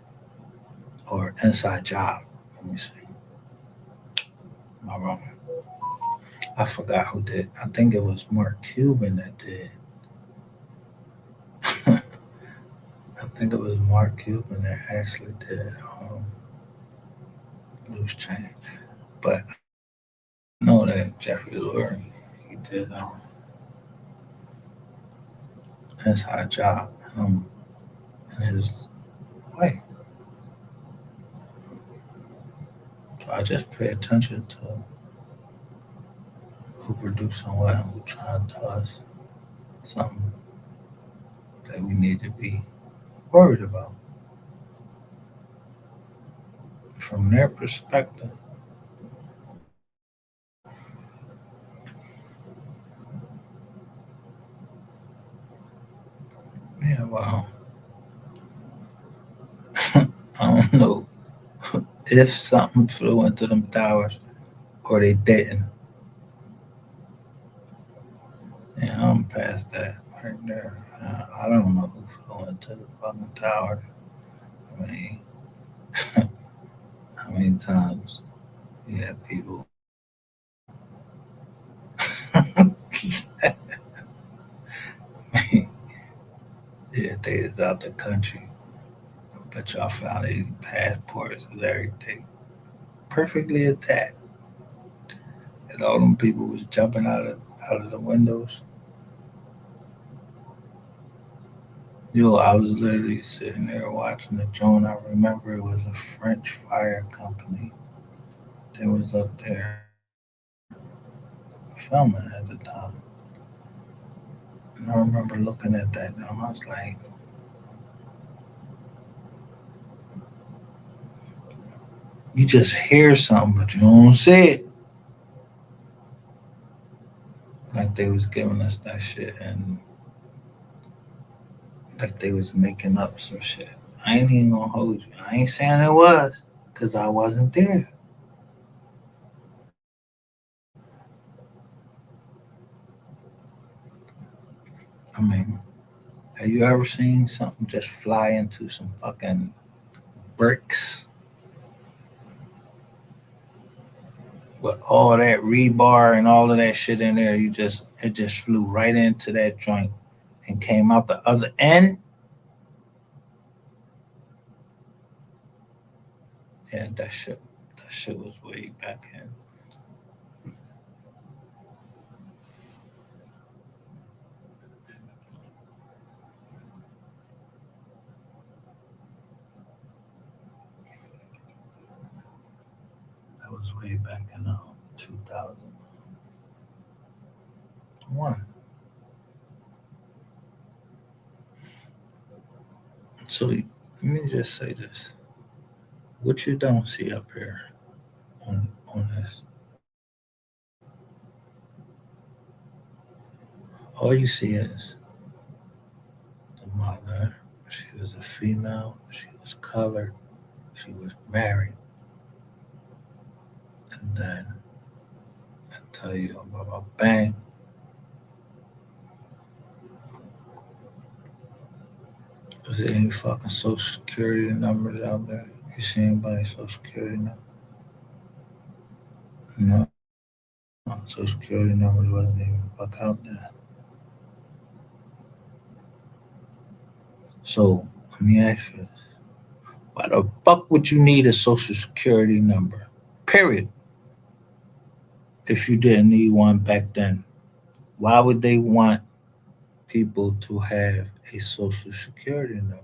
or Inside Job. Let me see. Am I wrong? I forgot who did. I think it was Mark Cuban that did. I think it was Mark Cuban that actually did Loose Change. But I know that Jeffrey Lurie, he did Inside Job. And his wife. So I just pay attention to who producing what and who trying to tell us something that we need to be worried about from their perspective. Yeah, well, I don't know if something flew into them towers or they didn't. Yeah, I'm past that right there. I don't know who flew into the fucking tower. I mean, how many times you have people, yeah, they is out the country, but y'all found their passports and everything perfectly intact, and all them people was jumping out of the windows. Yo, I was literally sitting there watching the drone. I remember it was a French fire company that was up there filming at the time. And I remember looking at that and I was like, you just hear something, but you don't see it. Like they was giving us that shit and like they was making up some shit. I ain't even gonna hold you. I ain't saying it was, because I wasn't there. I mean, have you ever seen something just fly into some fucking bricks with all that rebar and all of that shit in there? It just flew right into that joint and came out the other end. Yeah, that shit was way back in. That was way back in 2001. So let me just say this: what you don't see up here on on this, all you see is the mother. She was a female. She was colored. She was married. And then I tell you about bang. Was there any fucking social security numbers out there? You see anybody social security number? No, social security numbers wasn't even fuck out there. So let me ask you this. Why the fuck would you need a social security number? Period. If you didn't need one back then. Why would they want people to have a social security number?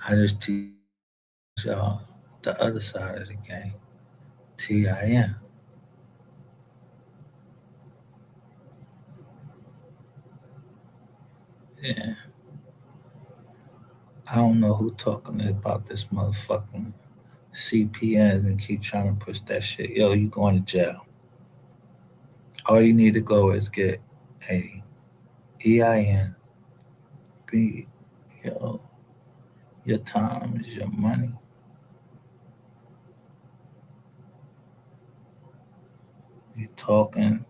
I just teach y'all the other side of the game. TIN. Yeah. I don't know who talking about this motherfucking CPNs and keep trying to push that shit. Yo, you going to jail. All you need to go is get a EIN. Be yo, your time is your money. You talking,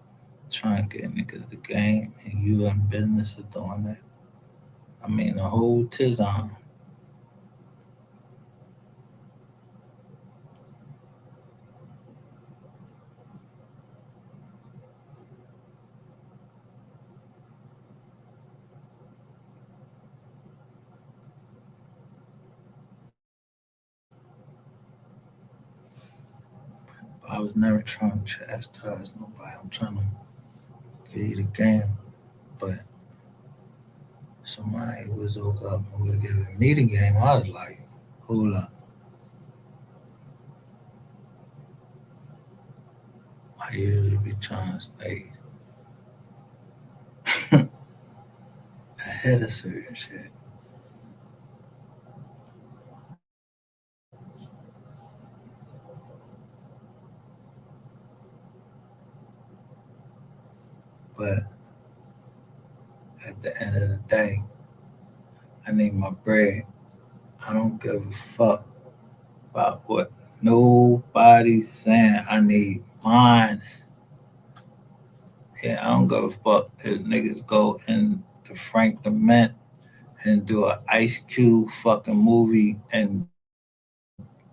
trying to get niggas the game, and you in business of doing that. I mean, the whole tizon. I was never trying to chastise nobody. I'm trying to give you the game. But somebody was woke up and was giving me the game. I was like, hold up. I usually be trying to stay ahead of certain shit. But at the end of the day, I need my bread. I don't give a fuck about what nobody's saying. I need mine. Yeah, I don't give a fuck if niggas go in the Frank the Mint and do an Ice Cube fucking movie and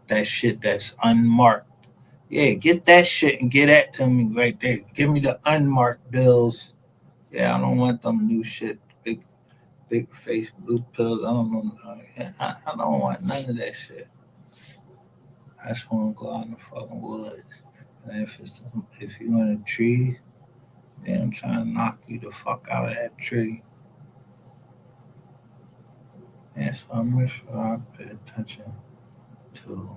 that shit that's unmarked. Yeah, get that shit and get that to me right there. Give me the unmarked bills. Yeah, I don't want them new shit. Big face blue pills. I don't know. I don't want none of that shit. I just want to go out in the fucking woods. And if you in a tree, then I'm trying to knock you the fuck out of that tree. And so I make sure I pay attention to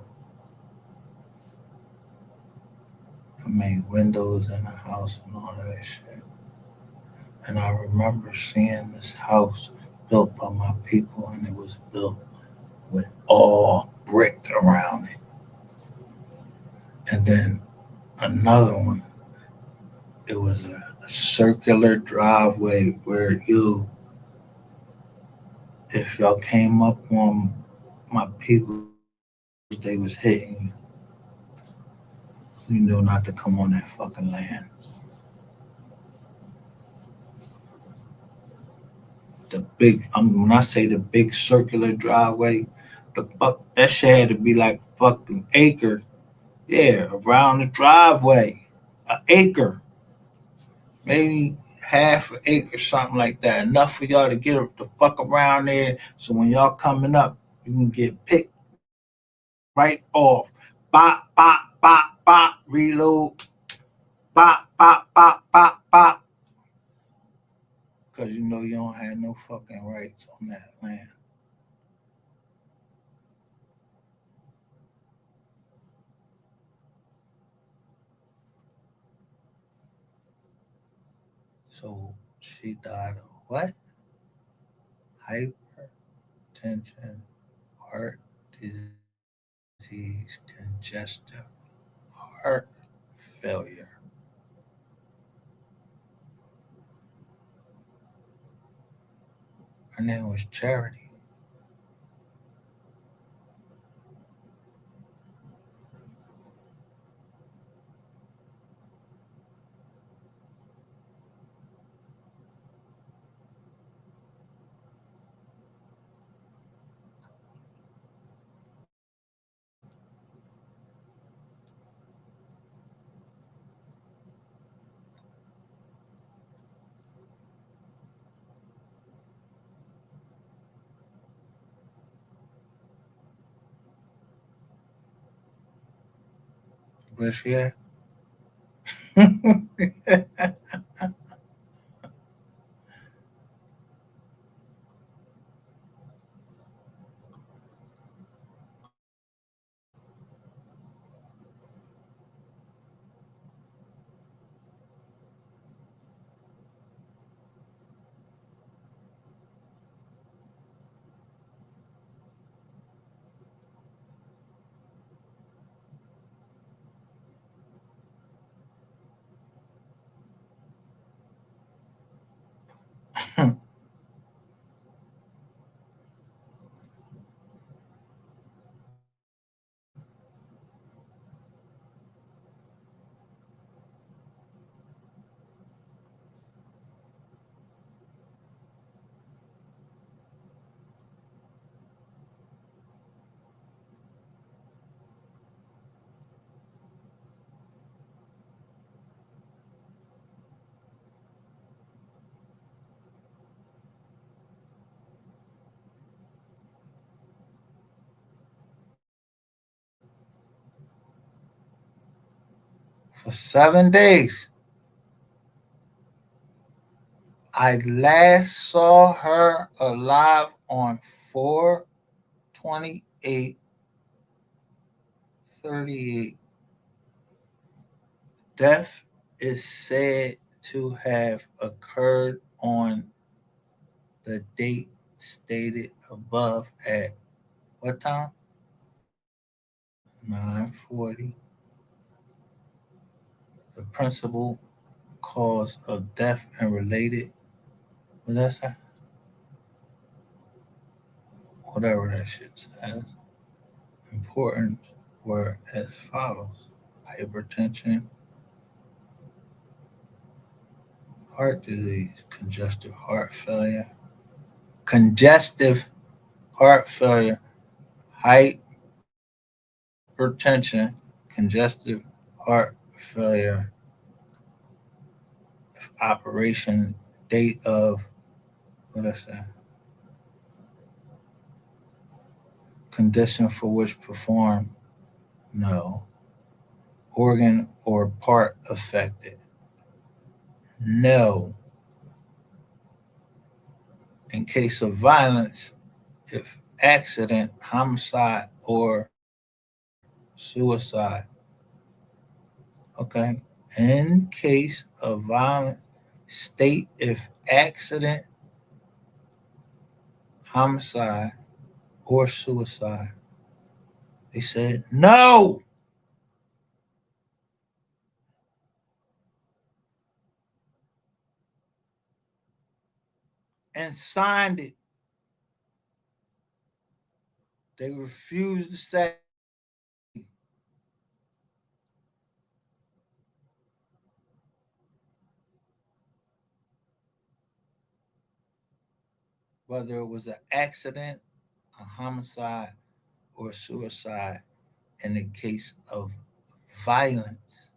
I made windows in the house and all of that shit. And I remember seeing this house built by my people, and it was built with all brick around it. And then another one, it was a circular driveway where if y'all came up on my people, they was hitting you. You knew not to come on that fucking land. The big, when I say the big circular driveway, that shit had to be like fucking acre. Yeah, around the driveway, an acre, maybe half an acre, something like that. Enough for y'all to get the fuck around there, so when y'all coming up, you can get picked right off. Bop, bop, bop, bop, reload. Bop, bop, bop, bop, bop. Because you know you don't have no fucking rights on that land. So she died of what? Hypertension, heart disease, congestive heart failure. Her name was Charity. Where she at? For 7 days. I last saw her alive on 4/28/38. Death is said to have occurred on the date stated above at what time? 9:40. The principal cause of death and related, what that say? Whatever that shit says. Important were as follows: hypertension, heart disease, congestive heart failure, hypertension, congestive heart failure, operation, date of, what I say, condition for which performed, no, organ or part affected, no. In case of violence, if accident, homicide, or suicide. Okay. In case of violence, state if accident, homicide, or suicide. They said no and signed it. They refused to say whether it was an accident, a homicide, or suicide in the case of violence.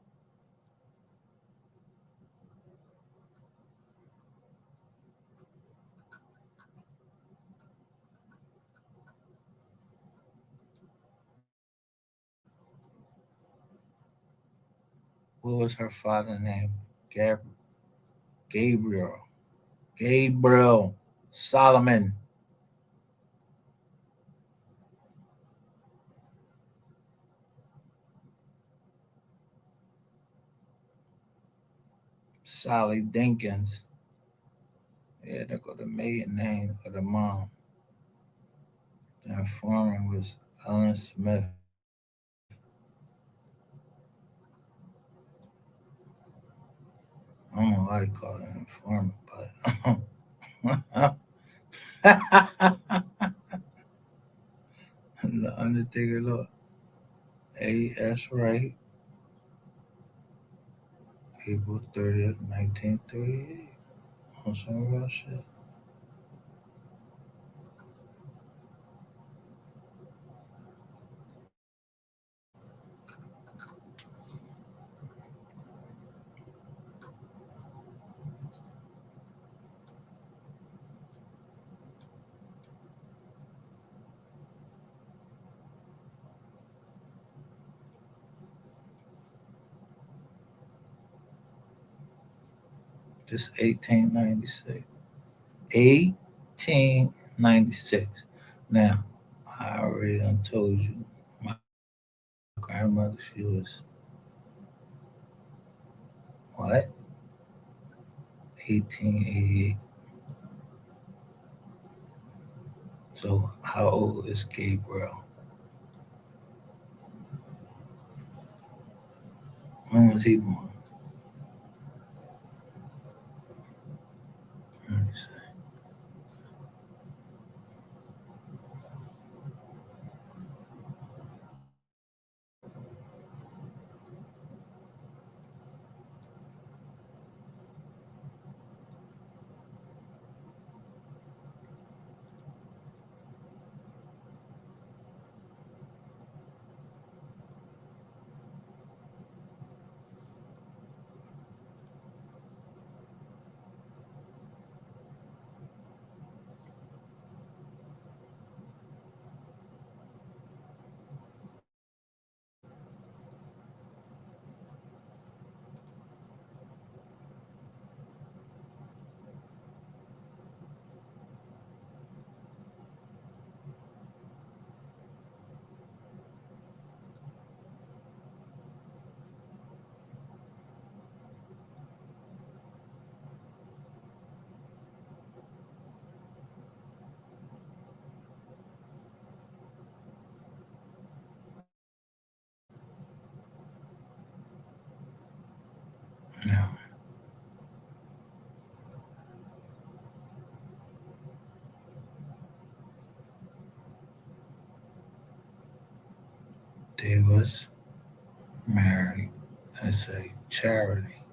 What was her father's name? Gab- Gabriel. Gabriel Solomon. Sally Dinkins. Yeah, they got the maiden name of the mom. The informant was Ellen Smith. I don't know why they call it an informant, but the Undertaker look. A.S. Wright, April 30th, 1938. On some real shit. This 1896. 1896. Now, I already done told you, my grandmother, she was, what? 1888. So, how old is Gabriel? When was he born? Let me see. Now, they was married as a charity.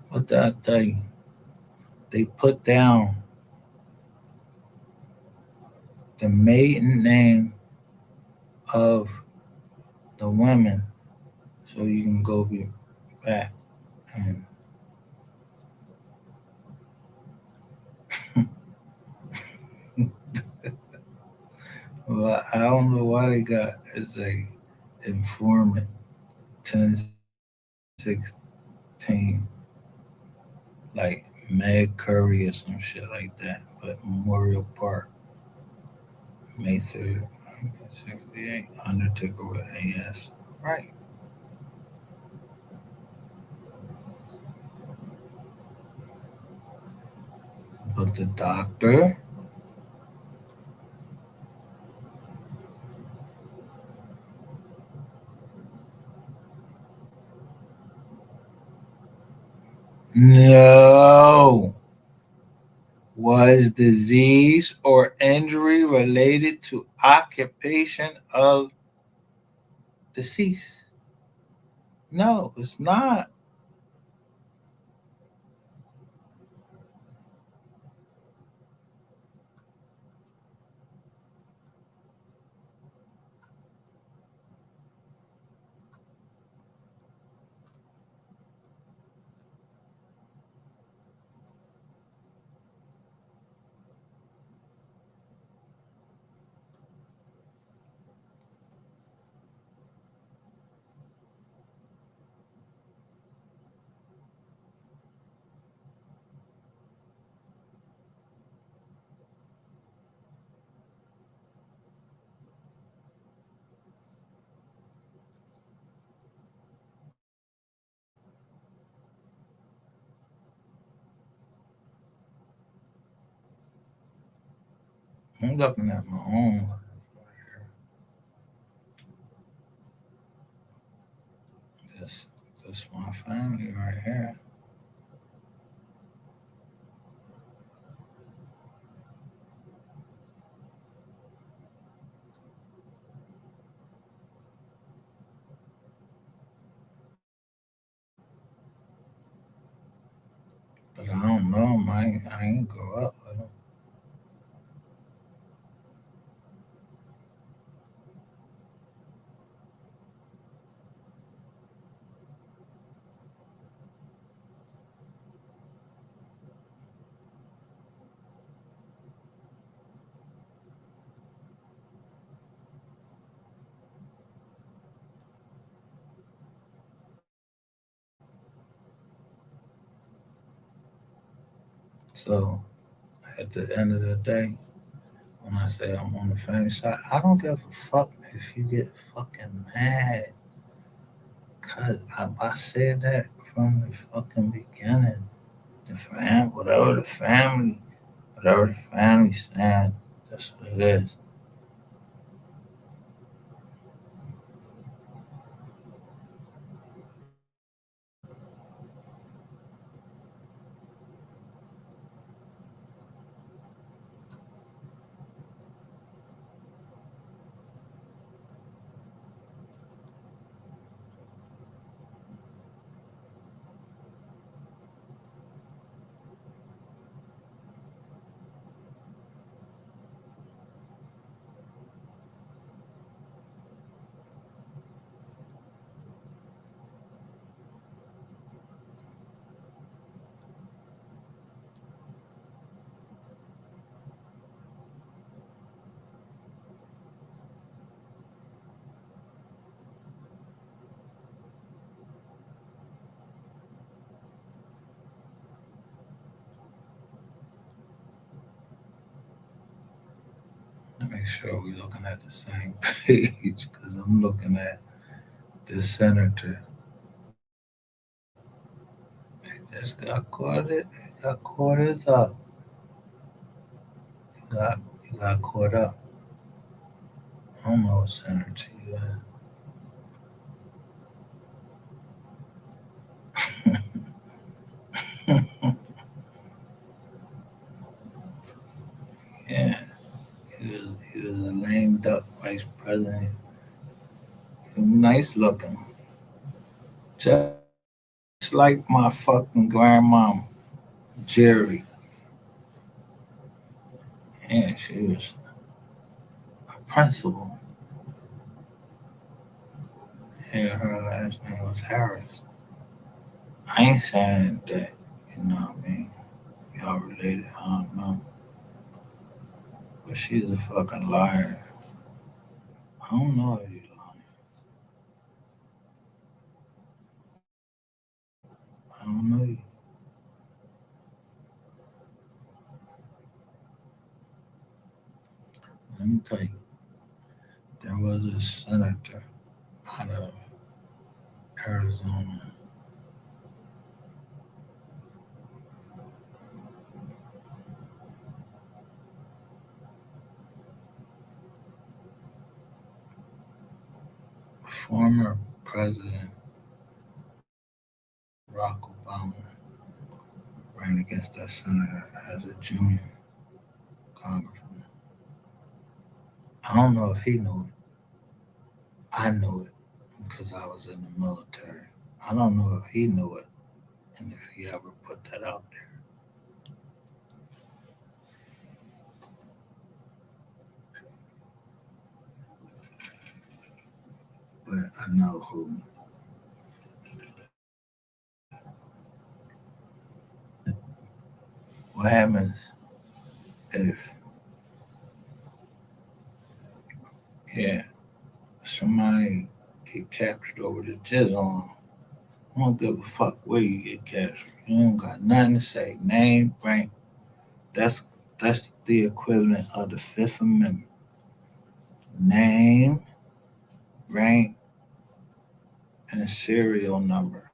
What did I tell you? They put down the maiden name of the women so you can go back and well, I don't know why they got as a informant 1016 like Meg Curry or some shit like that. But Memorial Park, May 3rd, 1968, Undertaker with AS. Right. But the doctor, no, was disease or injury related to occupation of deceased. No, it's not. I'm looking at my own. This, this my family right here. But I don't know them. I ain't grow up with them. So at the end of the day, when I say I'm on the family side, I don't give a fuck if you get fucking mad. Cause I said that from the fucking beginning. Whatever the family saying, that's what it is. make sure we're looking at the same page because I'm looking at this senator. He just got caught it. He got caught it up. He got caught up. I don't know what senator he is. Yeah, he was a lame duck vice president. Nice looking, just like my fucking grandmom, Jerry. Yeah, she was a principal. Yeah, her last name was Harris. I ain't saying that, you know what I mean? Y'all related, I don't know. But she's a fucking liar. I don't know if you lying. I don't know you. Let me tell you, there was a senator out of Arizona, former President Barack Obama ran against that senator as a junior congressman. I don't know if he knew it. I knew it because I was in the military. I don't know if he knew it and if he ever put that out there. But I know who. What happens if, yeah, somebody get captured over the jizz on? I don't give a fuck where you get captured. You don't got nothing to say. Name, rank. That's that's the equivalent of the Fifth Amendment. Name, rank, and serial number.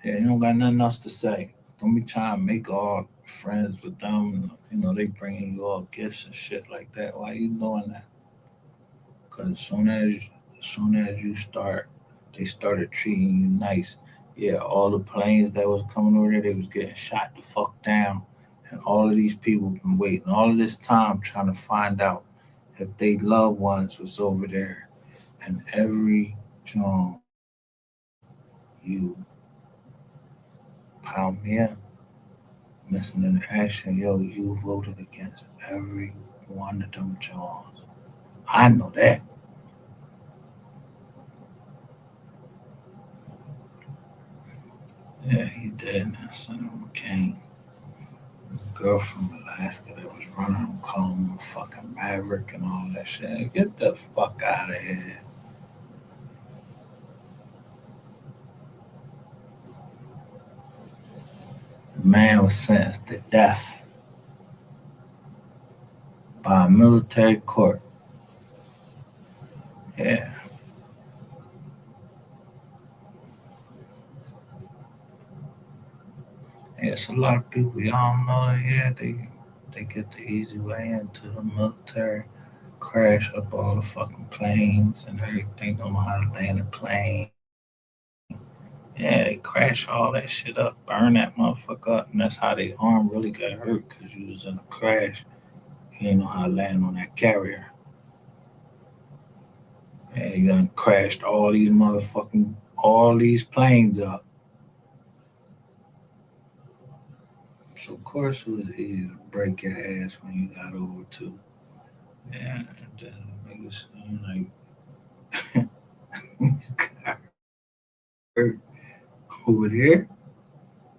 Yeah, you don't got nothing else to say. Don't be trying to make all friends with them. You know, they bringing you all gifts and shit like that. Why you doing that? Because as soon as you start, they started treating you nice. Yeah, all the planes that was coming over there, they was getting shot the fuck down. And all of these people been waiting all of this time trying to find out if they loved ones was over there. And every John, you pound me up, missing in action, yo, you voted against every one of them Johns. I know that. Yeah, he did. Senator McCain. Girl from Alaska that was running him, calling him a fucking maverick and all that shit. Get the fuck out of here. The man was sentenced to death by a military court. Yeah, yeah, it's a lot of people y'all don't know that. Yeah, they get the easy way into the military, crash up all the fucking planes and everything. Don't know how to land a plane. Yeah, they crash all that shit up, burn that motherfucker up, and that's how they arm really got hurt because you was in a crash. You ain't know how to land on that carrier. And you done crashed all these planes up. So of course it was easy to break your ass when you got over to. Yeah, and then niggas like you got hurt over there,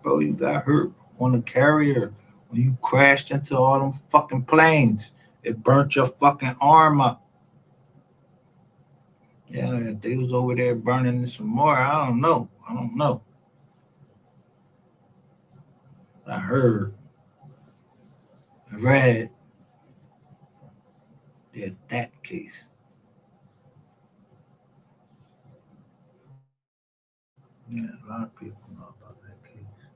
bro. You got hurt on the carrier when you crashed into all them fucking planes. It burnt your fucking arm up. Yeah, if they was over there burning some more, I don't know. I don't know. I heard, I read. Yeah, that case. Yeah, a lot of people know about that case.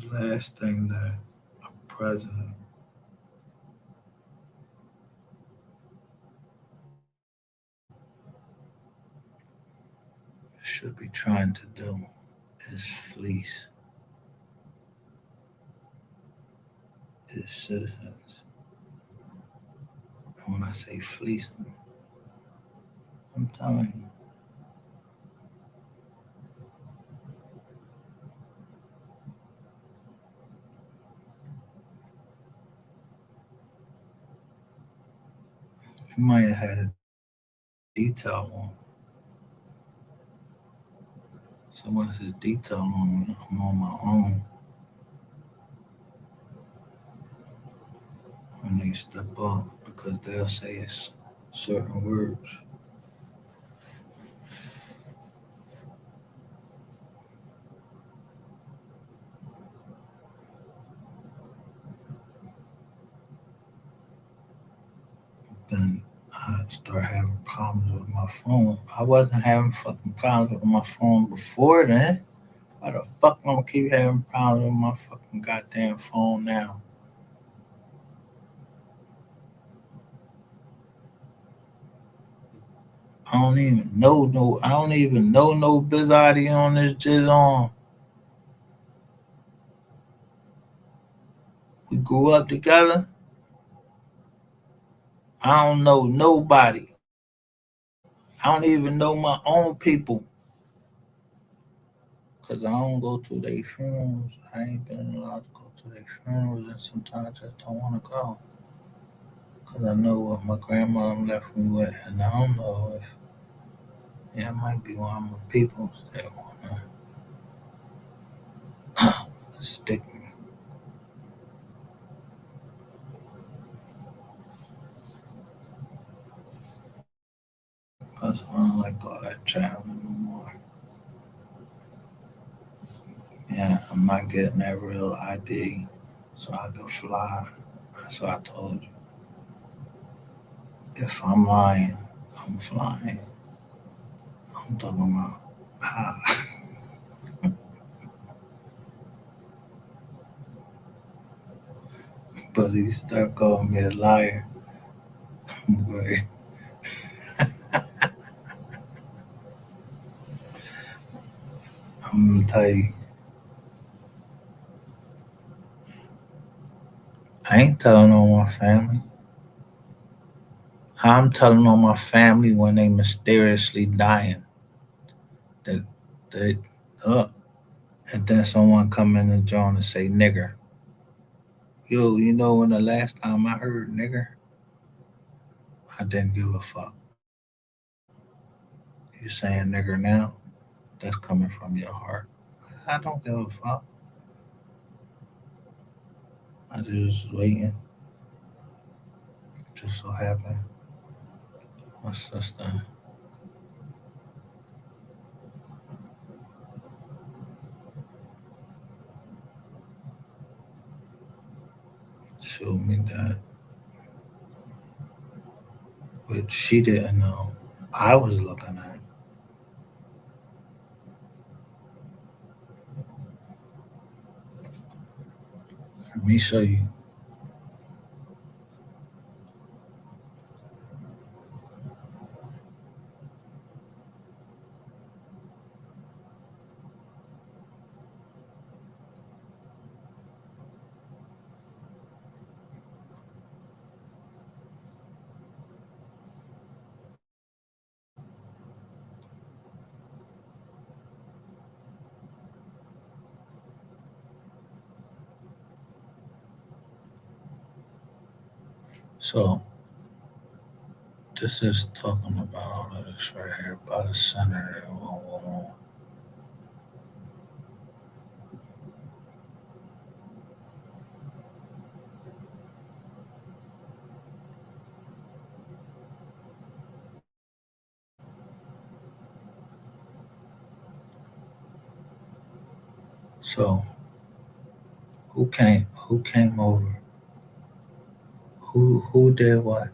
The last thing that a president should be trying to do is fleece his citizens. And when I say fleece them, I'm telling you, he might have had a detail on. So once it's detail on me, I'm on my own when they step up because they'll say it's certain words. Then I start having problems with my phone. I wasn't having fucking problems with my phone before then. Why the fuck I'm gonna keep having problems with my fucking goddamn phone now? I don't even know no Bizardi on this jizz on. We grew up together. I don't know nobody. I don't even know my own people. Cause I don't go to their funerals. I ain't been allowed to go to their funerals and sometimes I just don't wanna go. Cause I know what my grandmother left me with and I don't know if yeah, it might be one of my people that wanna stick me. Cause I don't like all that traveling no more. Yeah, I'm not getting that real ID so I can fly. That's what I told you. If I'm lying, I'm flying. I'm talking about how. But he start calling me a liar. Boy, I'm gonna tell you, I ain't telling on my family. How I'm telling on my family when they mysteriously dying. That they up and then someone come in the joint and say nigger. Yo, you know when the last time I heard nigger, I didn't give a fuck. You saying nigger now? That's coming from your heart. I don't give a fuck. I just waiting. Just so happened my sister showed me that, which she didn't know. I was looking at. Let me show you. So this is talking about all of this right here about a senator. So who came over? Who did what?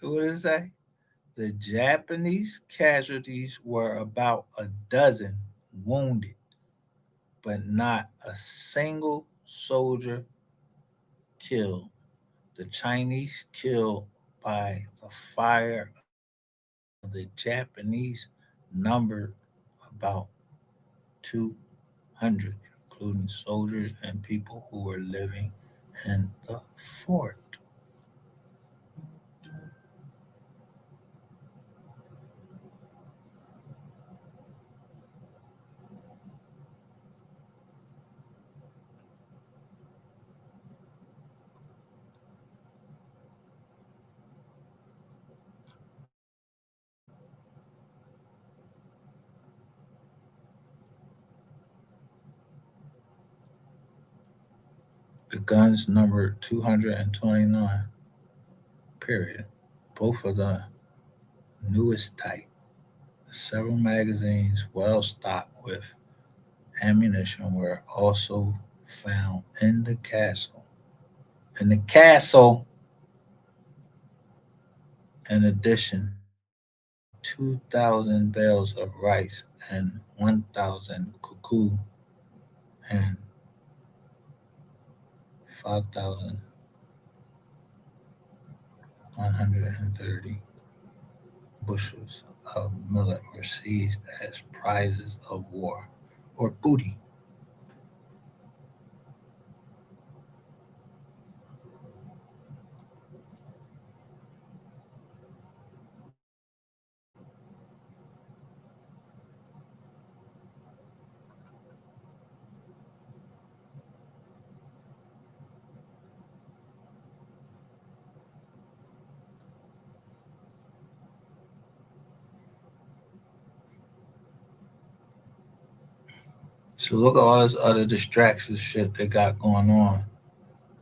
What did it say? The Japanese casualties were about a dozen wounded, but not a single soldier killed. The Chinese killed by the fire of the Japanese numbered about 200, including soldiers and people who were living in the fort. The guns numbered 229, period. Both of the newest type. Several magazines well stocked with ammunition were also found in the castle. In the castle, in addition, 2,000 bales of rice and 1,000 cuckoo and 5,130 bushels of millet were seized as prizes of war or booty. So look at all this other distractions shit they got going on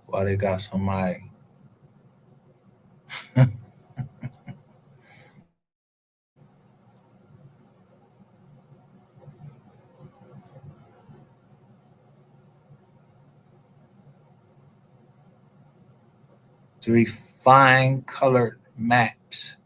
while they got somebody. Three fine colored maps.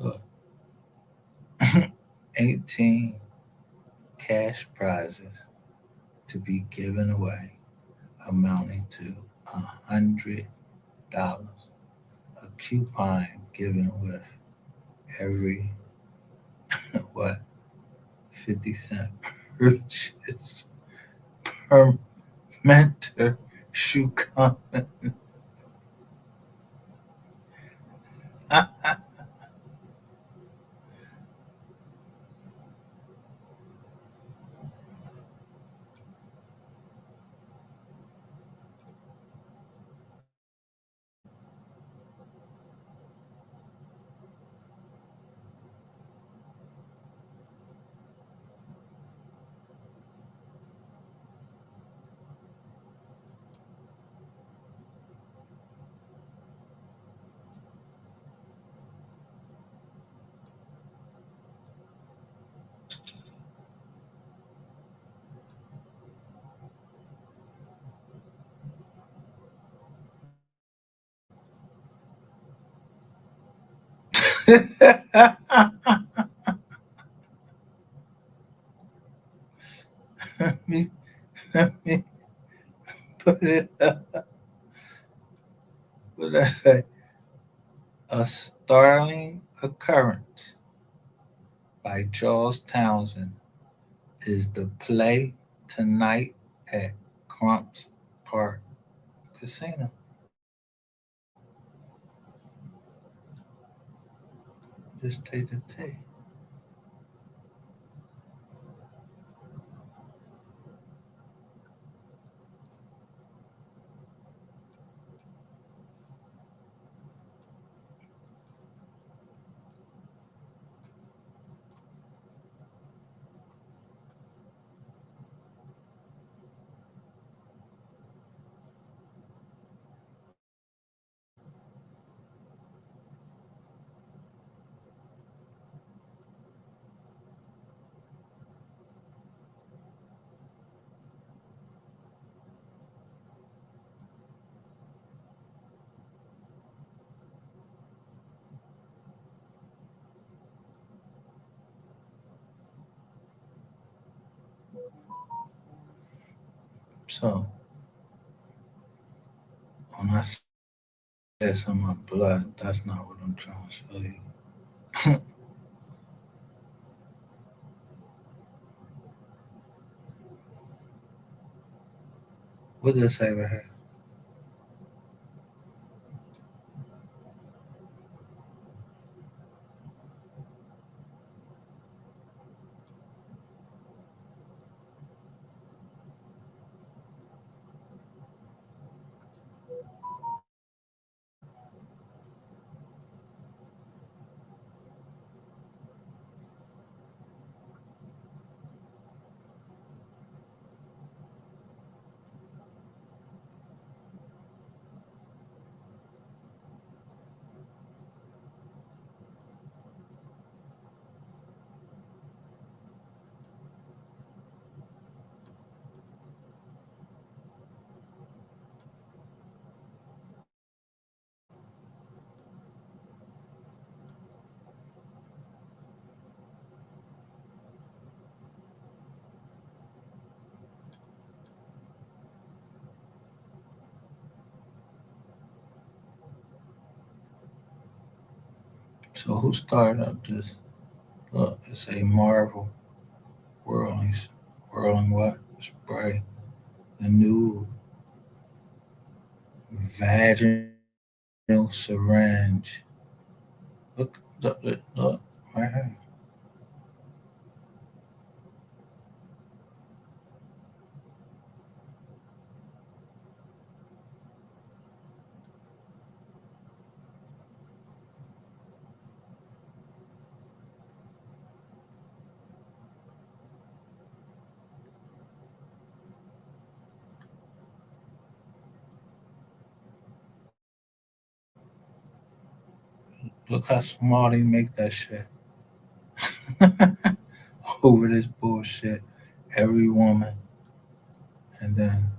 Look, 18 cash prizes to be given away, amounting to $100. A coupon given with every what 50-cent purchase per mentor shoe company. let me, let me put it up. What did I say? A startling occurrence by Charles Townsend is the play tonight at Crumps Park Casino. Just take the tea. So when I said some of my blood, that's not what I'm trying to show you. What did it say right here? So who started up this? Look, it's a Marvel whirling, whirling what? Spray. The new vaginal syringe. Look, right here. Look how small they make that shit over this bullshit. Every woman, and then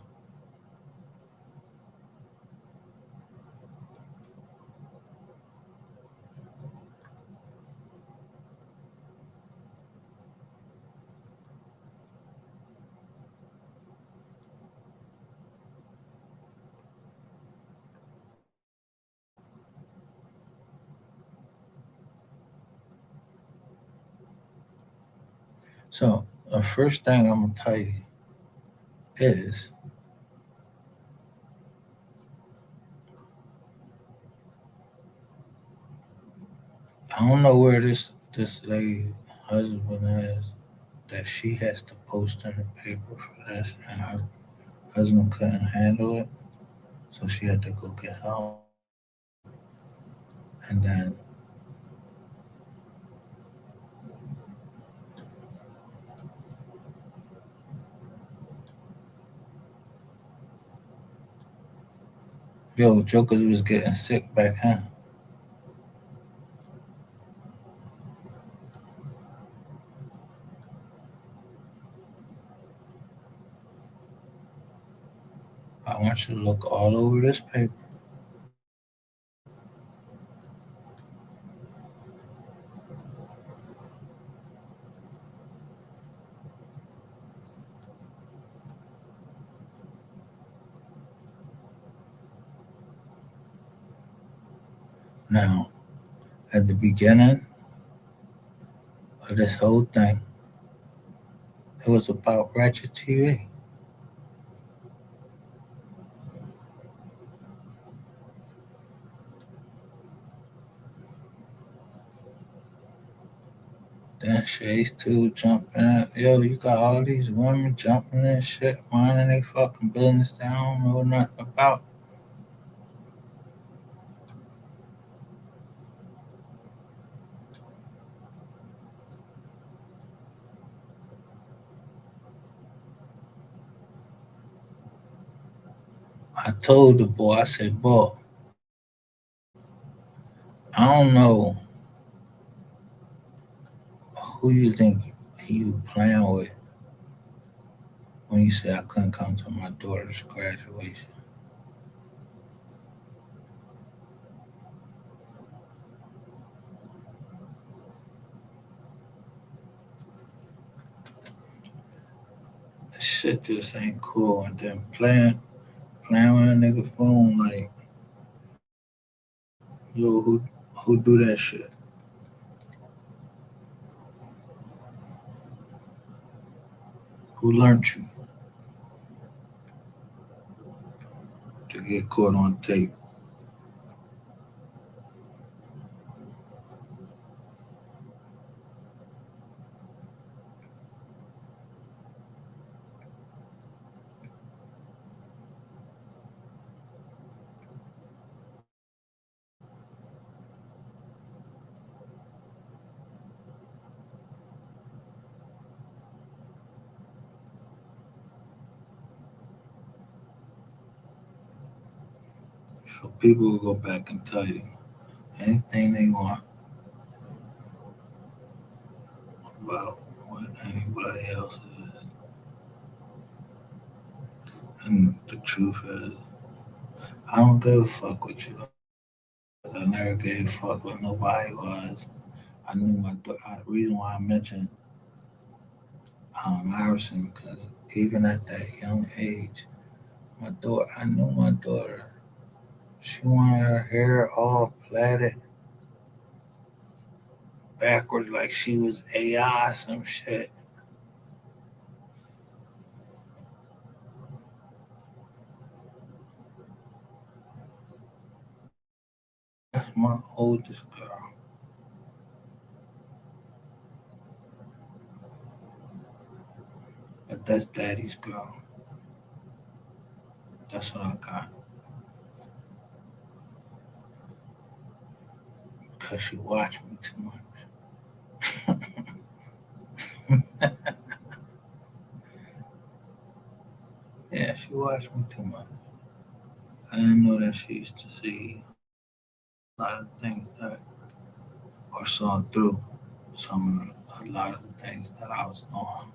so the first thing I'm gonna tell you is I don't know where this lady husband is that she has to post in the paper for this, and her husband couldn't handle it, so she had to go get help. And then yo, Jokers was getting sick back then. I want you to look all over this paper. Now, at the beginning of this whole thing, it was about Ratchet TV. Then Shades 2 jumping. Yo, you got all these women jumping and shit, minding they fucking business they don't know nothing about. I told the boy, I said, boy, I don't know who you think he was playing with when you said I couldn't come to my daughter's graduation. This shit just ain't cool. And then playing with a nigga phone like, yo, who do that shit? Who learned you to get caught on tape? So people will go back and tell you anything they want about what anybody else is. And the truth is, I don't give a fuck with you. I never gave a fuck what nobody was. I knew the reason why I mentioned Harrison because even at that young age, I knew my daughter. She wanted her hair all plaited backwards like she was AI, some shit. That's my oldest girl, but that's daddy's girl. That's what I got because she watched me too much. Yeah, she watched me too much. I didn't know that she used to see a lot of things that, or saw through a lot of the things that I was doing.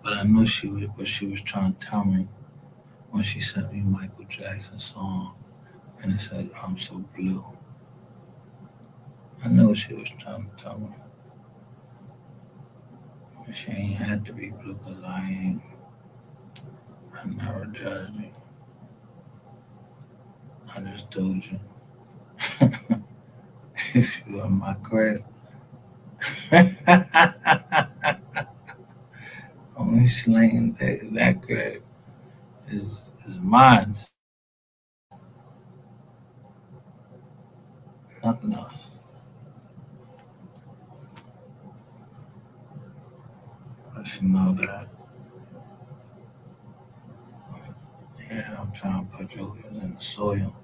But I knew what she was trying to tell me when she sent me Michael Jackson's song and it said, I'm so blue. I knew what she was trying to tell me. But she ain't had to be blue because I never judged you. I just told you. If you in my crib, only slaying that crib is mine, nothing else. But you know that, yeah, I'm trying to put jokers in the soil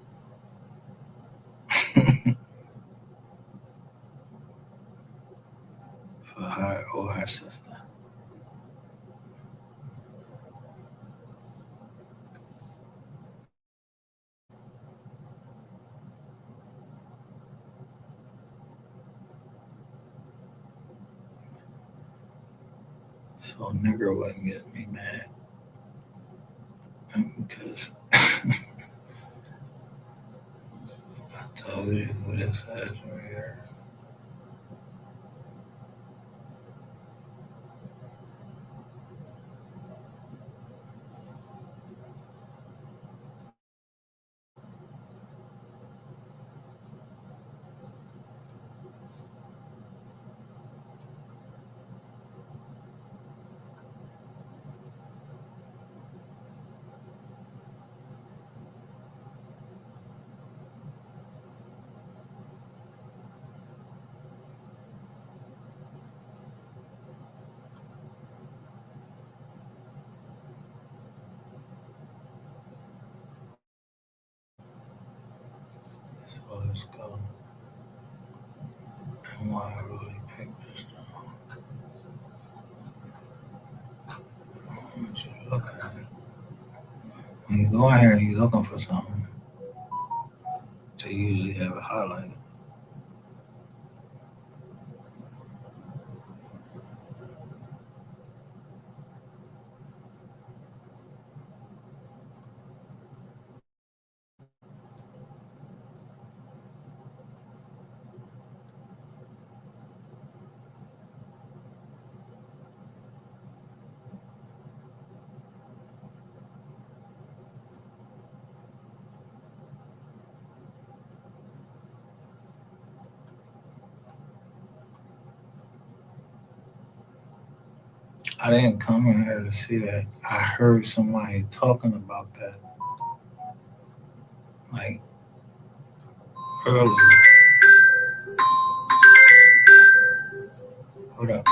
for her or her sister. So nigger wouldn't get me mad because So let's go. And why I really picked this stuff. I want you to look at it. When you go in here and you're looking for something, they usually have it highlighted. I didn't come in here to see that. I heard somebody talking about that like earlier. Hold up.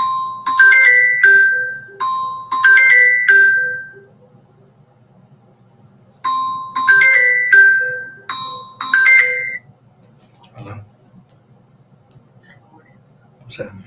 Hello. What's happening?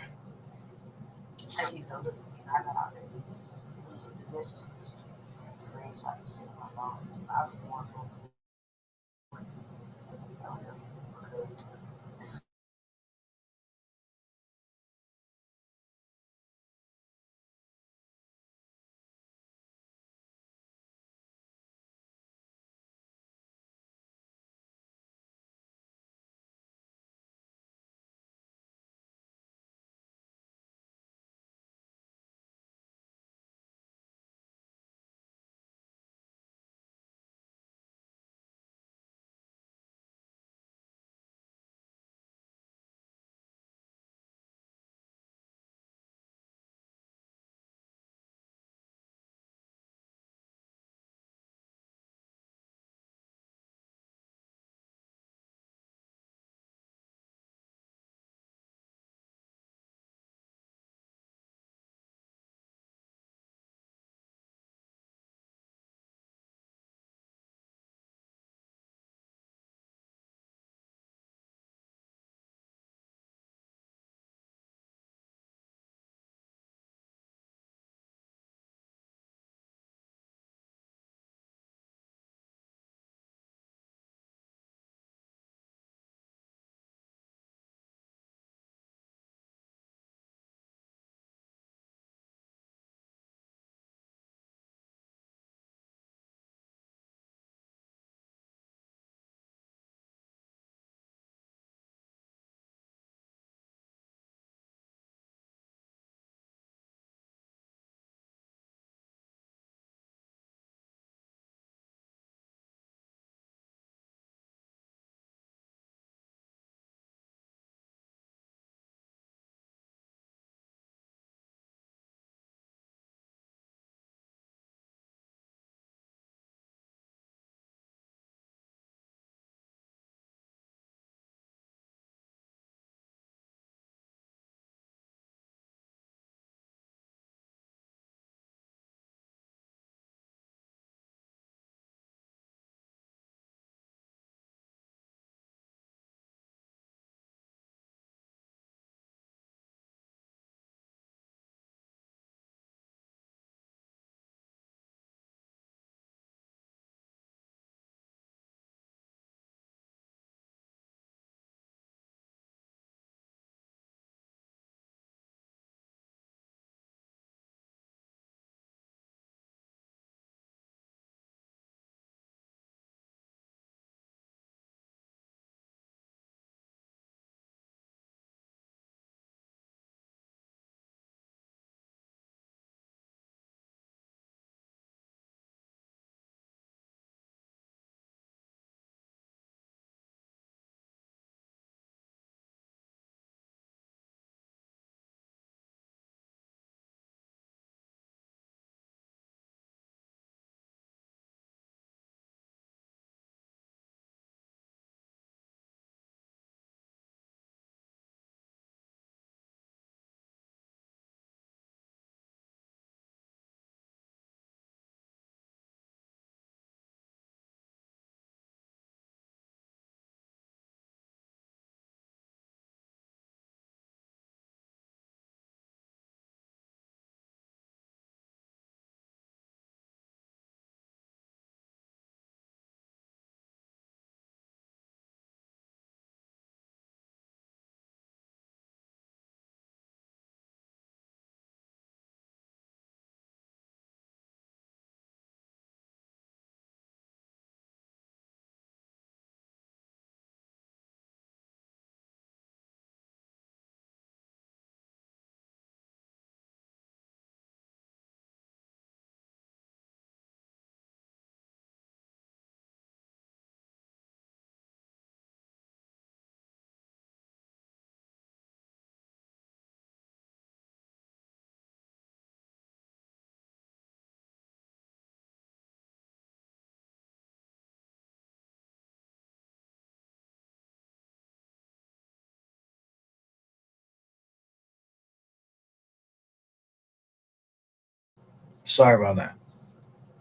Sorry about that.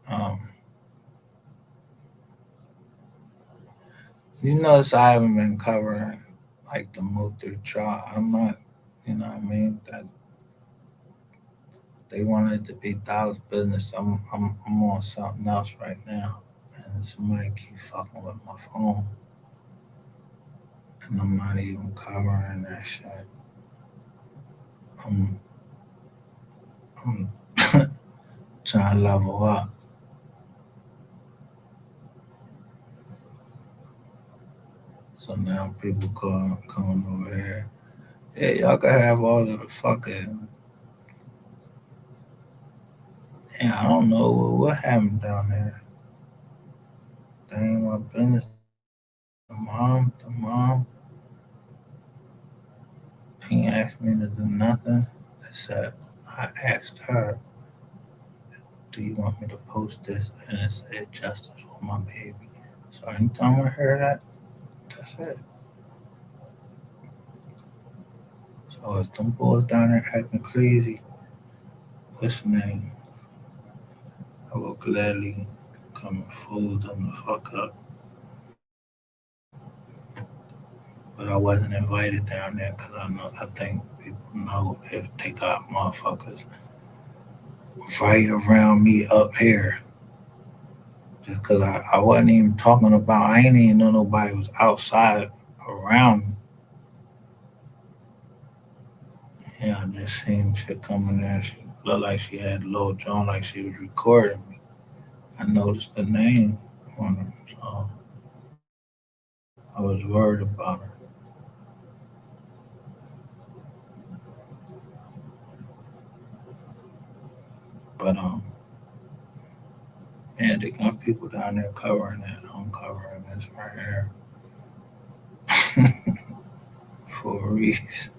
Um, you notice I haven't been covering like the Muther trial. I'm not, you know what I mean? That they wanted it to be Dollar's business. I'm on something else right now, and somebody keep fucking with my phone, and I'm not even covering that shit. I'm I'm trying to level up. So now people coming over here. Yeah, y'all can have all of the fucking. Yeah, I don't know what happened down there. That ain't my business. The mom ain't asked me to do nothing except I asked her, "Do you want me to post this?" And it said "Justice for my baby." So anytime I hear that, that's it. So if them boys down there acting crazy, what's the name? I will gladly come and fool them the fuck up. But I wasn't invited down there because I think people know if they got motherfuckers right around me up here. Just because I wasn't even talking about, I ain't even know nobody was outside around me. Yeah, I just seen shit coming there. She looked like she had Lil Jon, like she was recording me. I noticed the name on her, so I was worried about her. But yeah, they got people down there covering it. I'm covering this right here for a reason.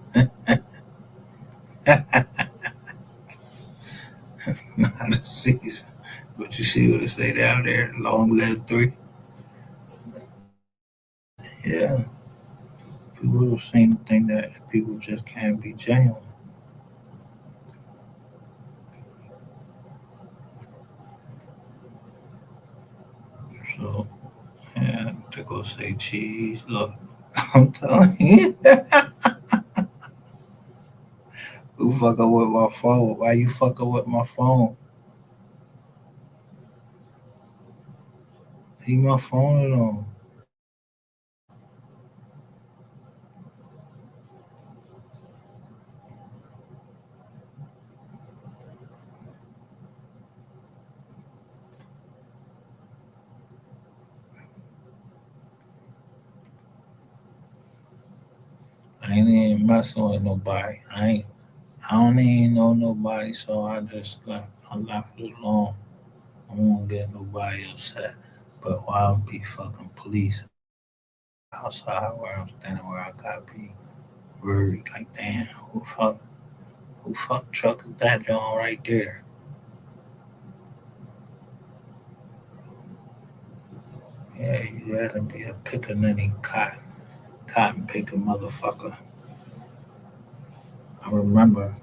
Not a season. But you see what it say down there? Long live three. Yeah. People seem to think that people just can't be genuine. So yeah, to go say cheese. Look, I'm telling you, who fucking with my phone? Why you fucking with my phone? Leave my phone alone. I ain't even messing with nobody. I don't even know nobody, so I left it alone. I won't get nobody upset. But why would be fucking police outside where I'm standing where I gotta be worried? Like damn, who fuck truck is that John right there? Yeah, you gotta be a pickaninny cotton picking motherfucker. I remember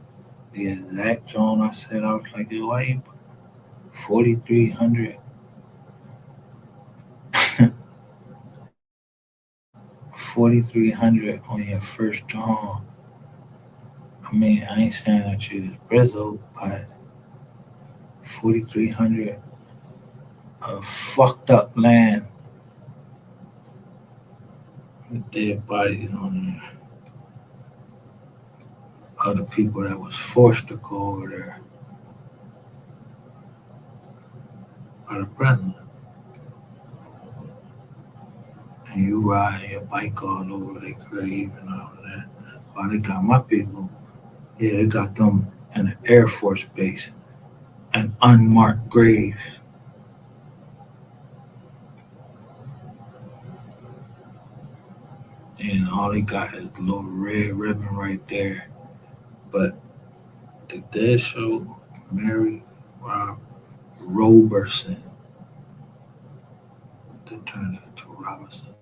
the exact John I said. I was like, yo, why you 4300 4300 on your first John? I mean, I ain't saying that you was Brizzo, but 4300 of fucked up land with dead bodies on there. Other people that was forced to go over there by the president. And you riding your bike all over their grave and all of that. While they got my people, yeah, they got them in an Air Force base and unmarked graves. And all they got is the little red ribbon right there. But the dead show Mary Rob Roberson that turned into Robinson.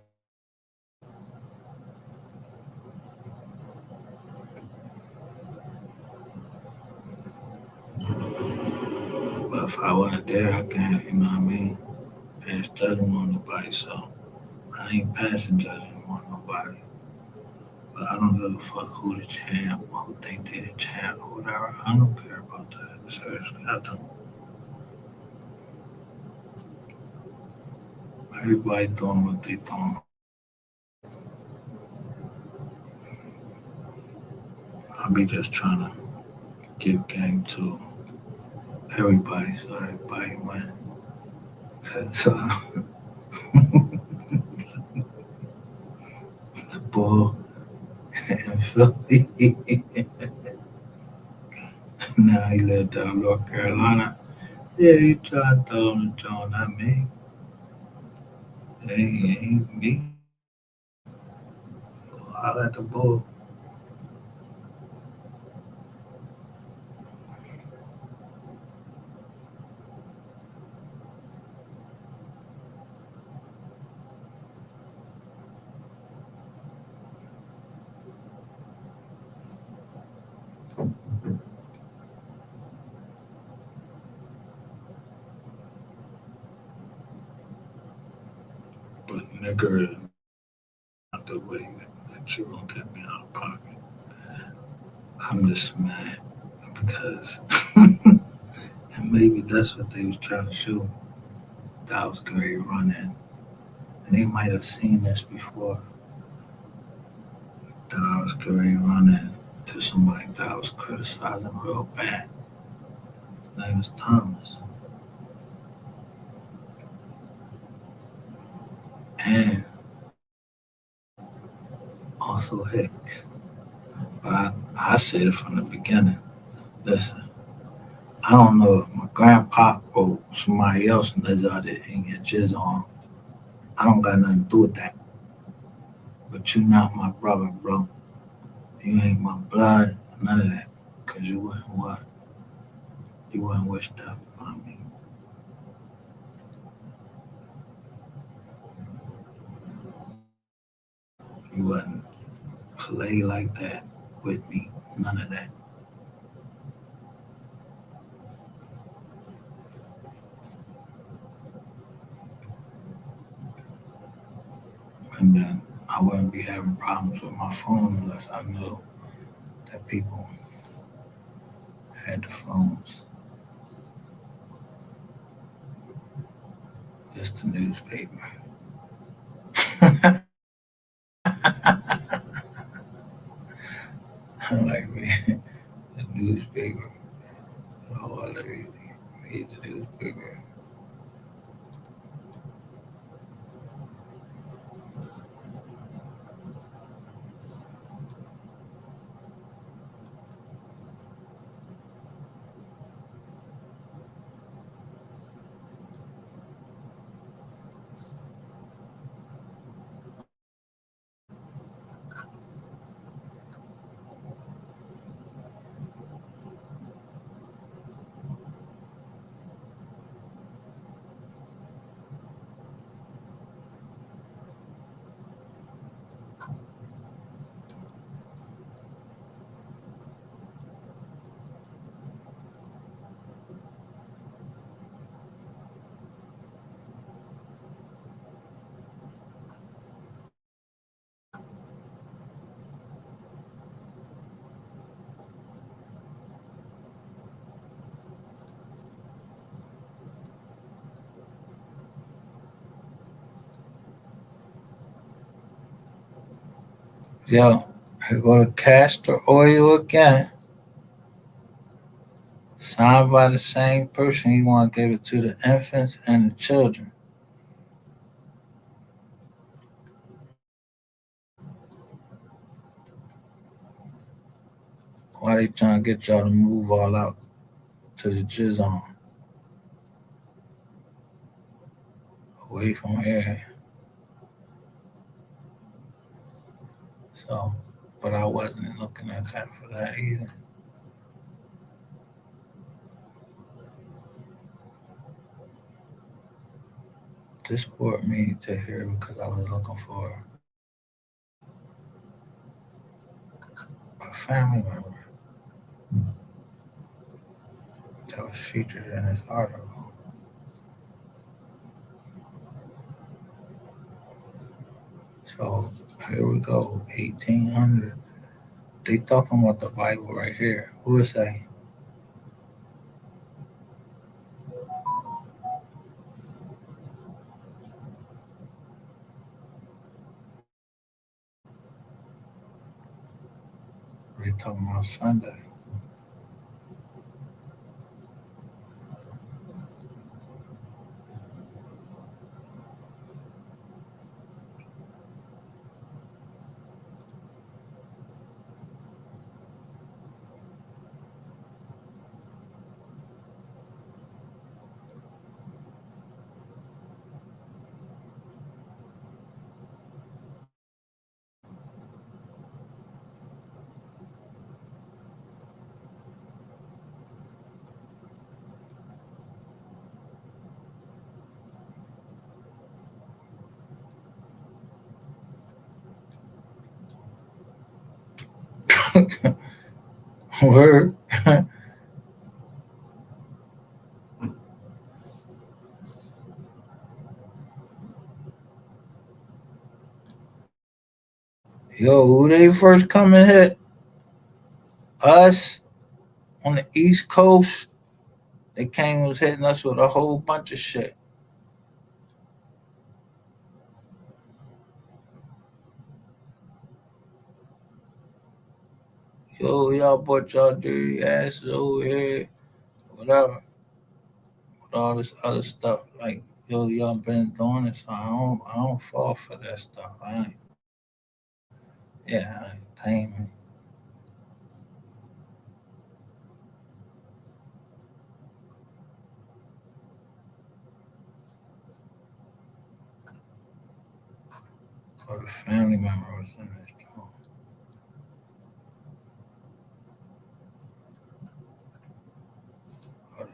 But if I wasn't there, I can't, you know what I mean, pass judgment on nobody. So I ain't passing judgment on nobody. But I don't give a fuck who the champ, who think they the champ, or whatever. I don't care about that. Seriously, I don't. Everybody doing what they doing. I be just trying to give game to everybody so everybody win. Cause the ball in Philly, now he lived down North Carolina. Yeah, you try to throw him the joint at me. Ain't me. I let the ball. But nigga is not the way that you gonna get me out of pocket. I'm just mad because and maybe that's what they was trying to show. That I was great running. And they might have seen this before. That I was great running to somebody that I was criticizing real bad. His name was Thomas. And also Hicks. But I said it from the beginning. Listen, I don't know if my grandpa or somebody else lizard it and get jizz on. I don't got nothing to do with that. But you not my brother, bro. You ain't my blood, none of that. Cause you wouldn't what? You wouldn't wish death upon me. You wouldn't play like that with me. None of that. And then I wouldn't be having problems with my phone unless I knew that people had the phones. Just the newspaper. I'm like, read the newspaper. Oh, I read the newspaper. Yo, here go the castor oil again. Signed by the same person. He want to give it to the infants and the children. Why they trying to get y'all to move all out to the jizz on, away from here? So, but I wasn't looking at that for that either. This brought me to here because I was looking for a family member that was featured in this article. So here we go, 1800. They talking about the Bible right here. Who is say? They talking about Sunday. Word. Yo, who they first come and hit us on the East Coast? They came and was hitting us with a whole bunch of shit. Yo, y'all brought y'all dirty asses over here, whatever, with all this other stuff. Like, yo, y'all been doing this. So I don't fall for that stuff. I ain't, yeah, I ain't, or the family member was in this joint. But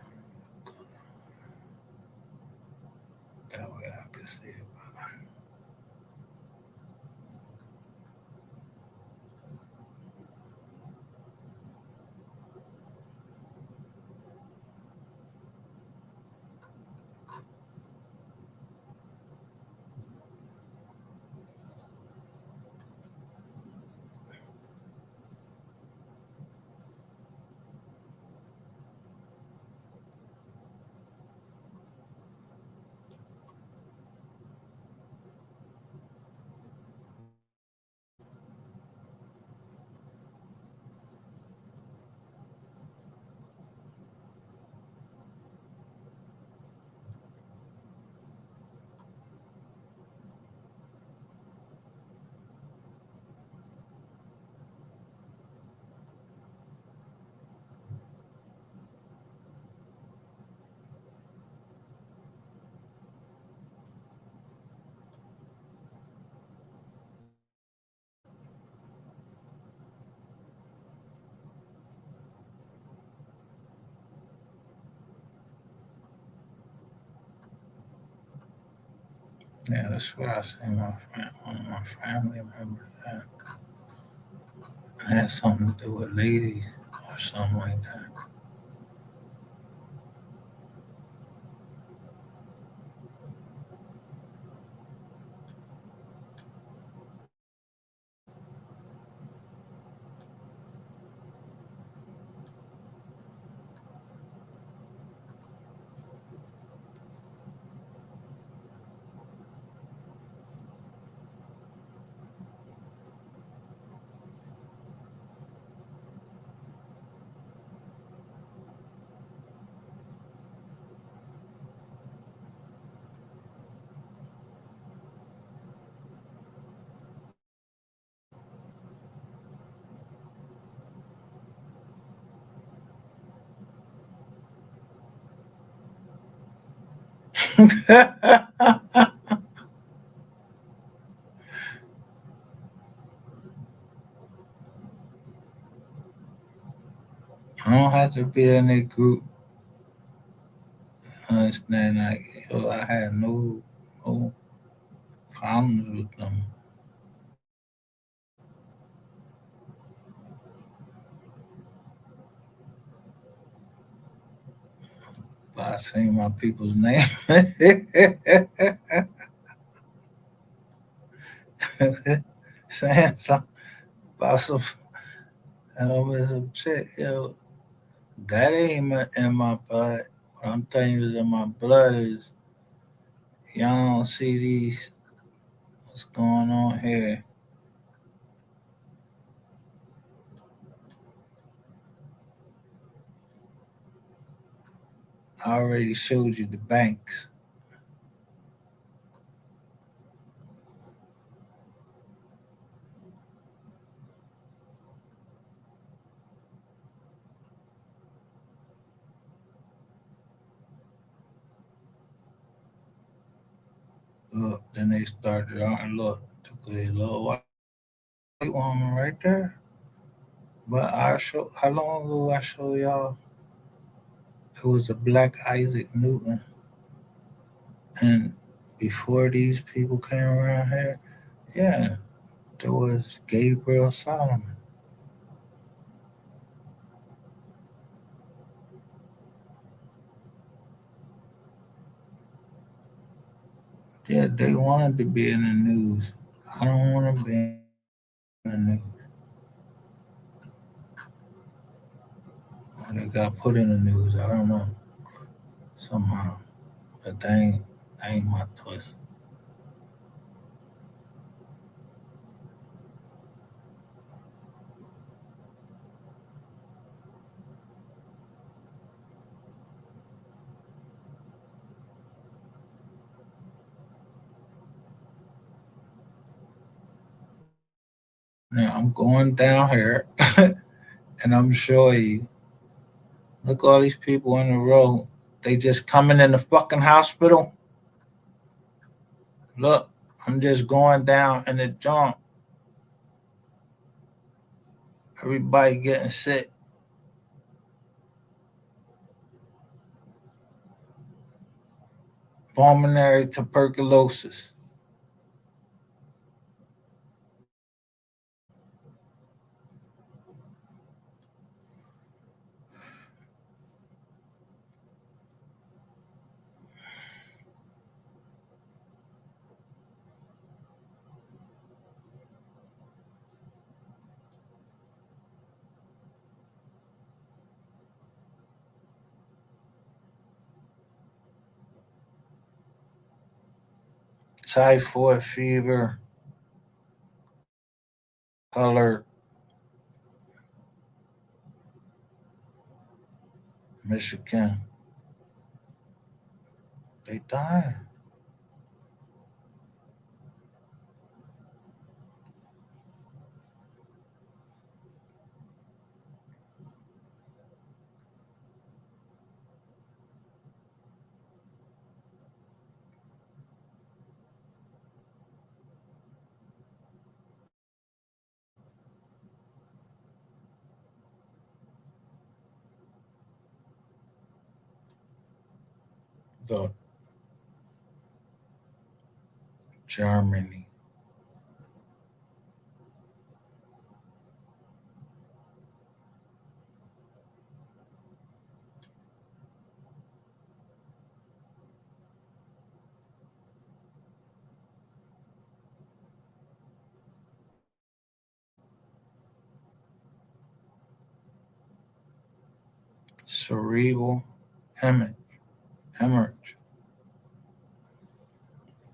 that way I could see it. Yeah, that's why I say one of my family members had something to do with ladies or something like that. I don't have to be in a group. Understand? Like, yo, I had no problems with them. But I seen my people's name. saying something about some shit. Yo, that ain't in my blood. What I'm telling you is in my blood is y'all don't see these. What's going on here? I already showed you the banks. Look, then they started on. Look, took a little white woman right there. But I show how long ago I show y'all it was a black Isaac Newton, and before these people came around here, yeah, there was Gabriel Solomon. Yeah, they wanted to be in the news. I don't want to be in the news. Or they got put in the news. I don't know somehow, but they ain't my choice. Now I'm going down here, and I'm showing you. Look, all these people in the row. They just coming in the fucking hospital. Look, I'm just going down in the jump. Everybody getting sick. Pulmonary tuberculosis. Typhoid fever. Color. Michigan. They dying. The Germany. Cerebral hemorrhage. Hemorrhage.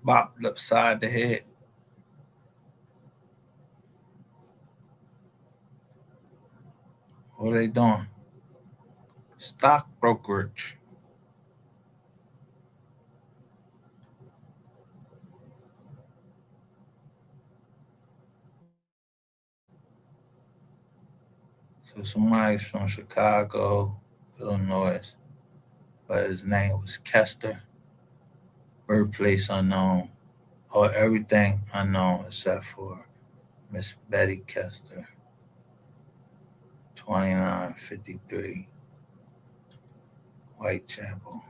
Bopped upside the head. What are they doing? Stock brokerage. So somebody's from Chicago, Illinois, but his name was Kester. Birthplace unknown, or everything unknown except for Miss Betty Kester, 2953, Whitechapel.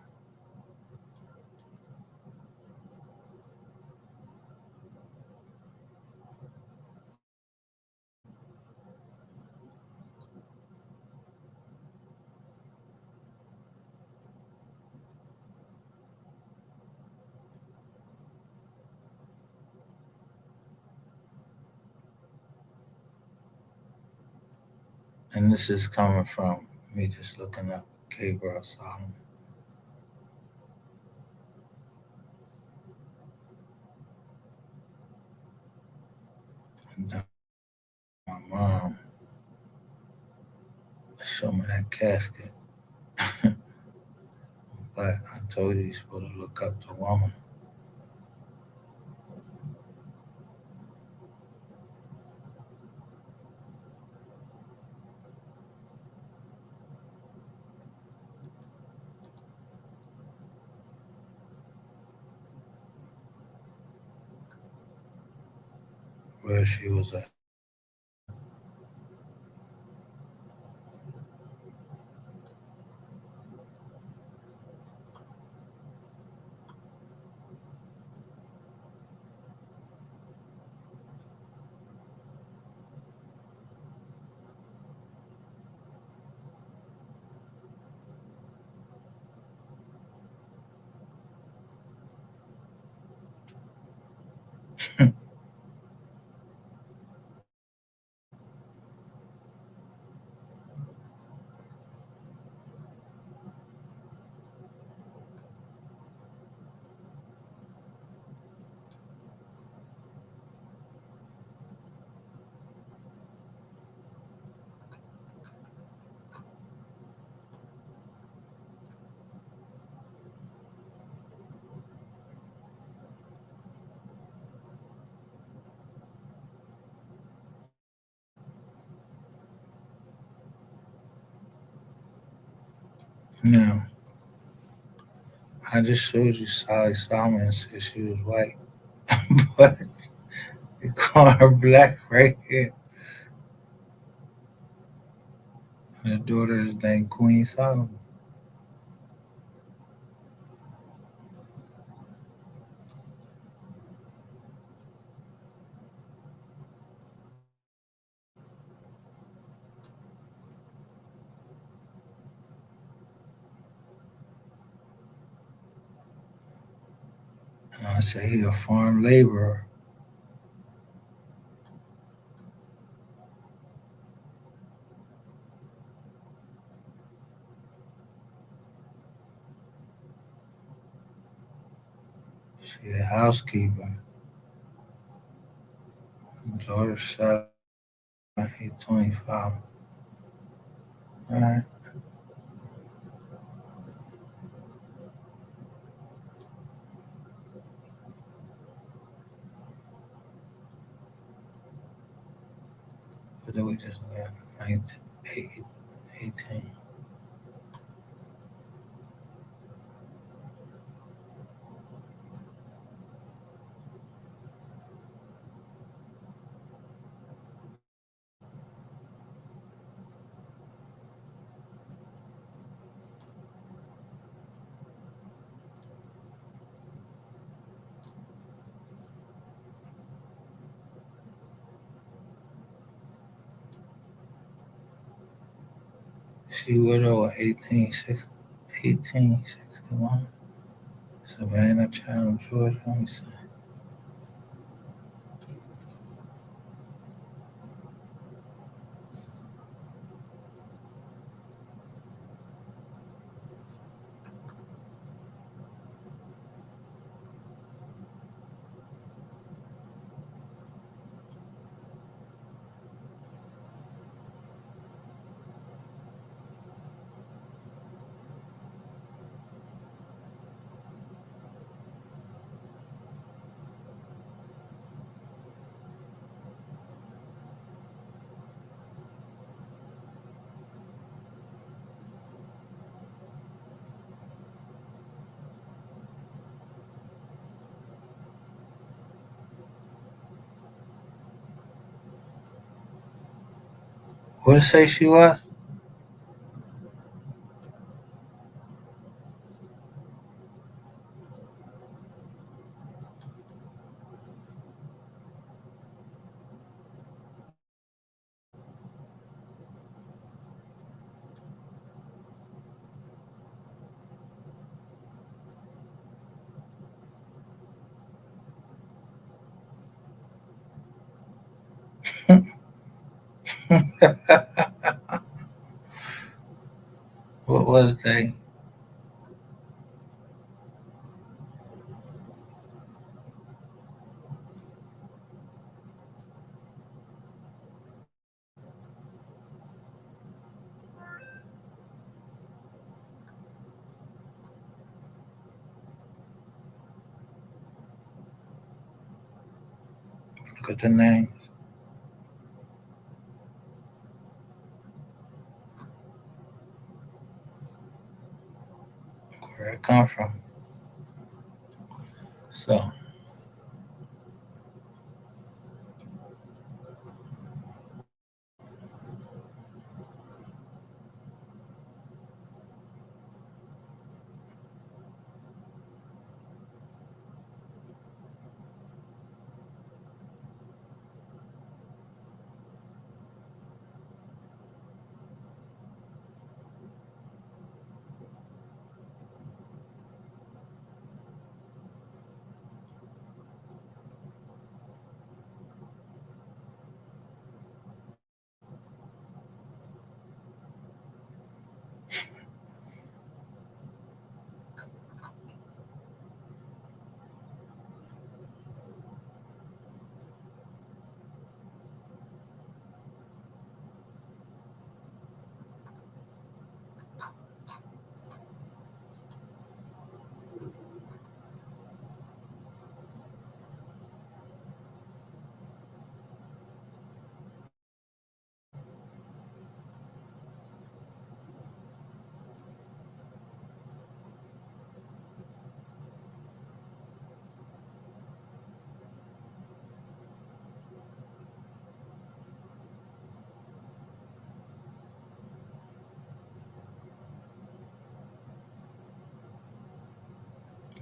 And this is coming from me just looking up Gabriel Solomon. And then my mom showed me that casket. But I told you you're supposed to look up the woman. Where she was at. Now, I just showed you Sally Solomon and said she was white. But you call her black right here. And her daughter is named Queen Solomon. And I said he a farm laborer. She a housekeeper. Daughter 7, he 25. All right. But then we just got 19, 18. She widow in 1861. Savannah, Channel, Georgia. Let me see. What did it say she was? was they? Look at the name. Where it come from. So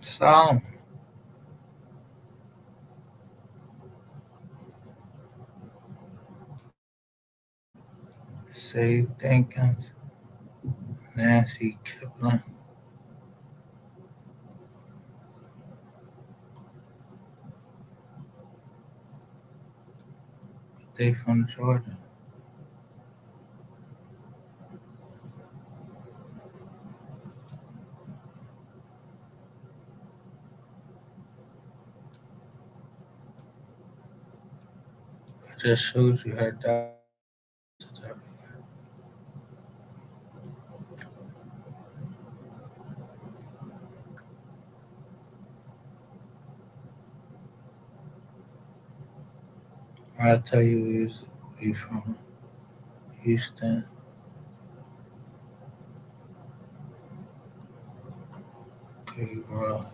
Solomon. Save Jenkins. Nancy Kipling. They from Georgia. I just showed you her doctor. I tell you, we from Houston, Gabriel,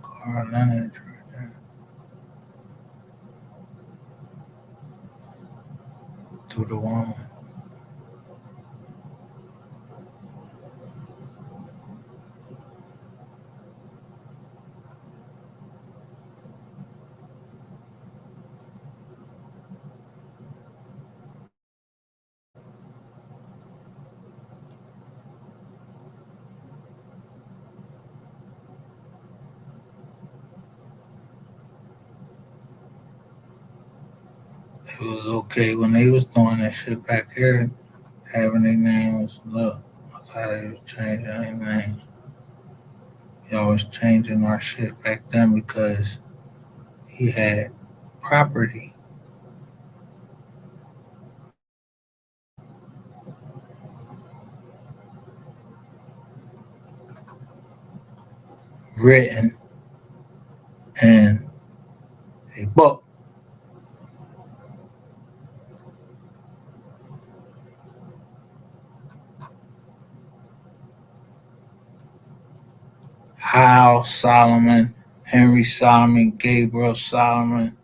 Carl Leonard right there. To the woman. It was okay when they was doing that shit back here, having their names. Look how they was changing their name. Y'all was changing our shit back then because he had property written in a book. How Solomon, Henry Solomon, Gabriel Solomon.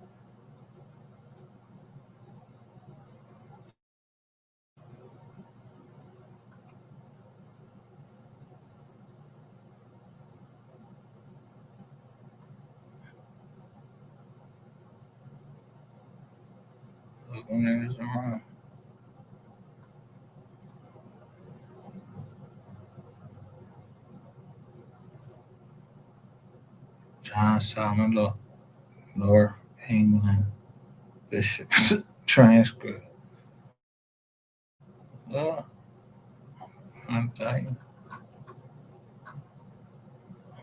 Look when they was around. Solomon Law, North England Bishop's transcript. Well, I'm telling you,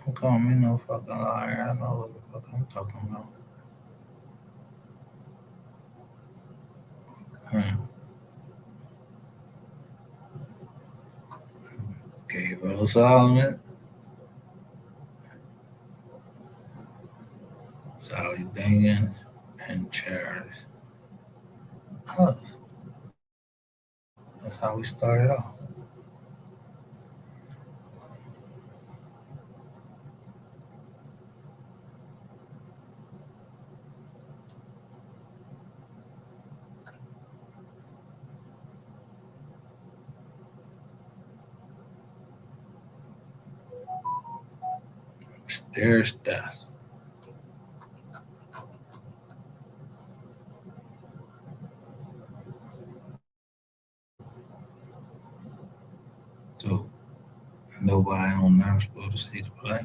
don't call me no fucking liar. I know what the fuck I'm talking about. Hmm. Gabriel Solomon, Sally Dinkins, and Chairs. Us. That's how we started off. Stairs death. So nobody on earth supposed to see the play.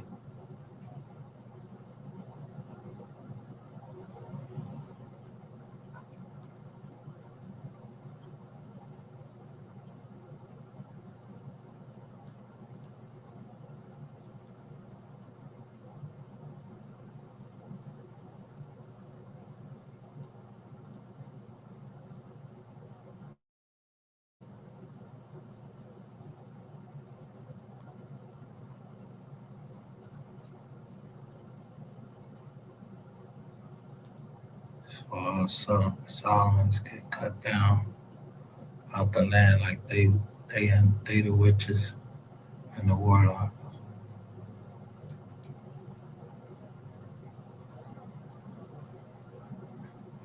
So all of a sudden, Solomons get cut down out the land like they the witches and the warlock.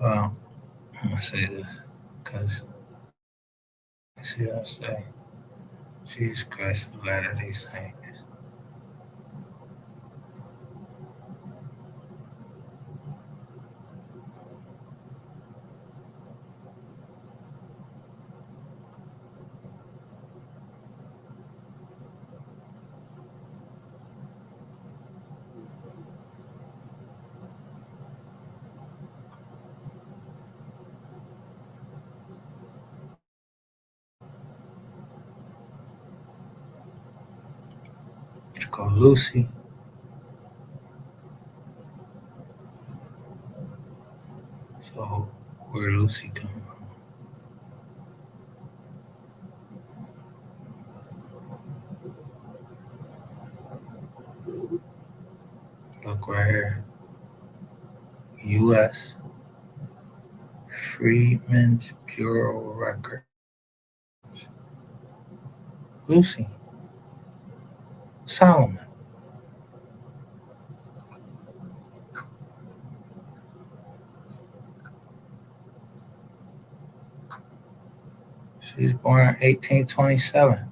Well, I'm gonna say this because you see what I say. Jesus Christ of Latter-day Saints. You go Lucy. So where Lucy come from? Look right here. U.S. Freedmen's Bureau record. Lucy Solomon. She's born in 1827.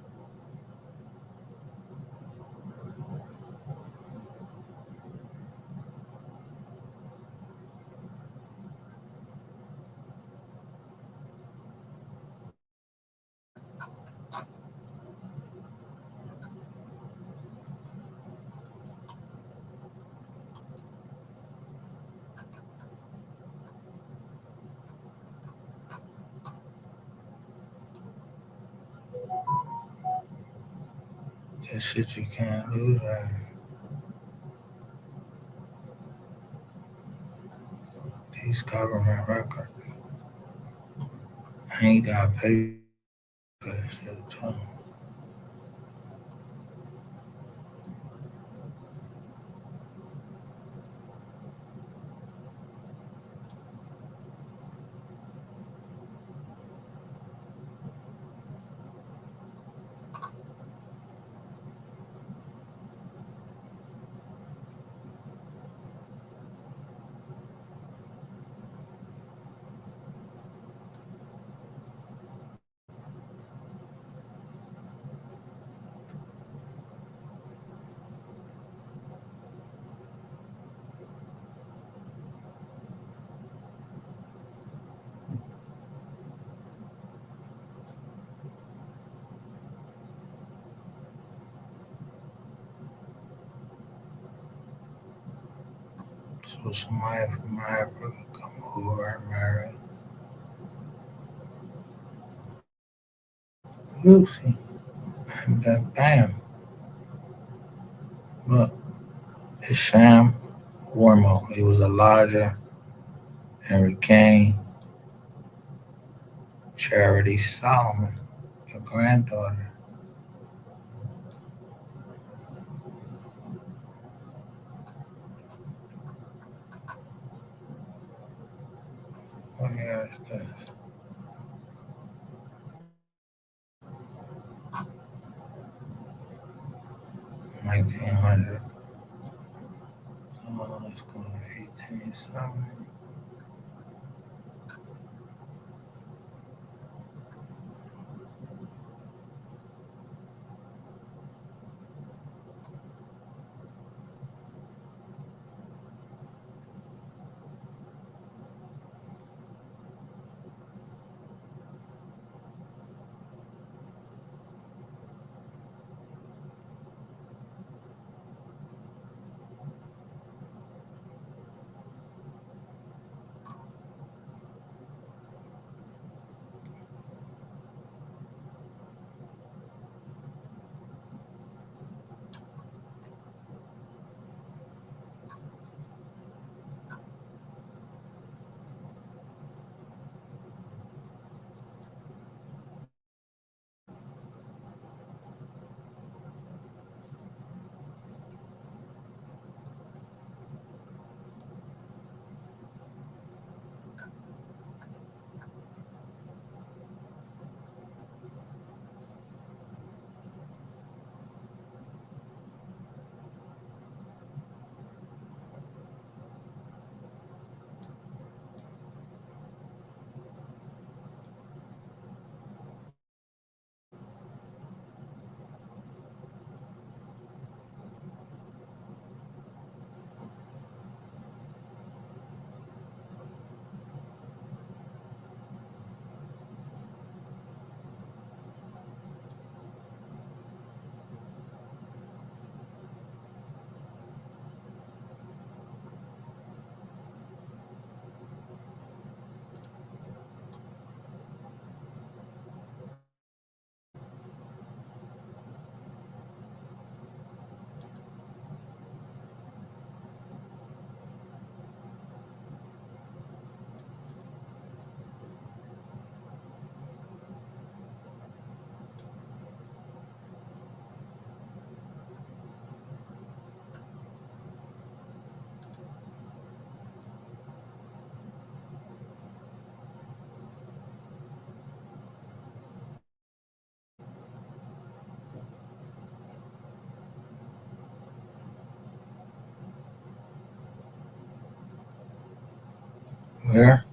This shit you can't lose right. These government records. I ain't got pay for this shit too. So somebody from Africa come over and marry Lucy, and then bam, look, it's Sham Warmo. He was Elijah Henry Kane, Charity Solomon, your granddaughter. What year is this? 1900. So let's go to 1870. Where?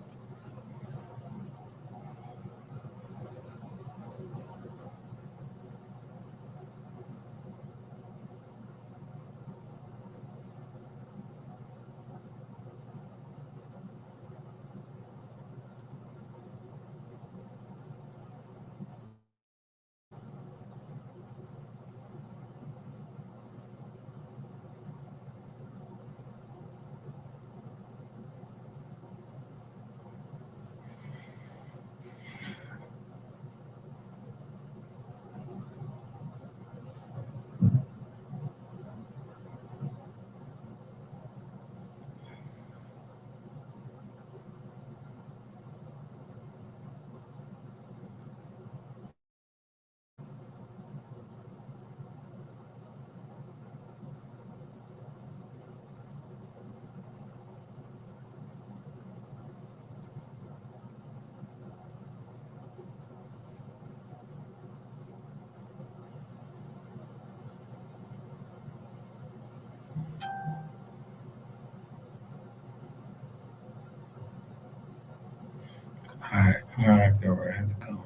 All right, get ready to go.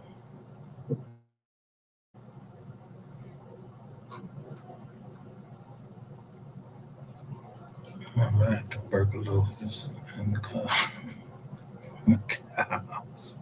I'm back to tuberculosis in the club. Cows.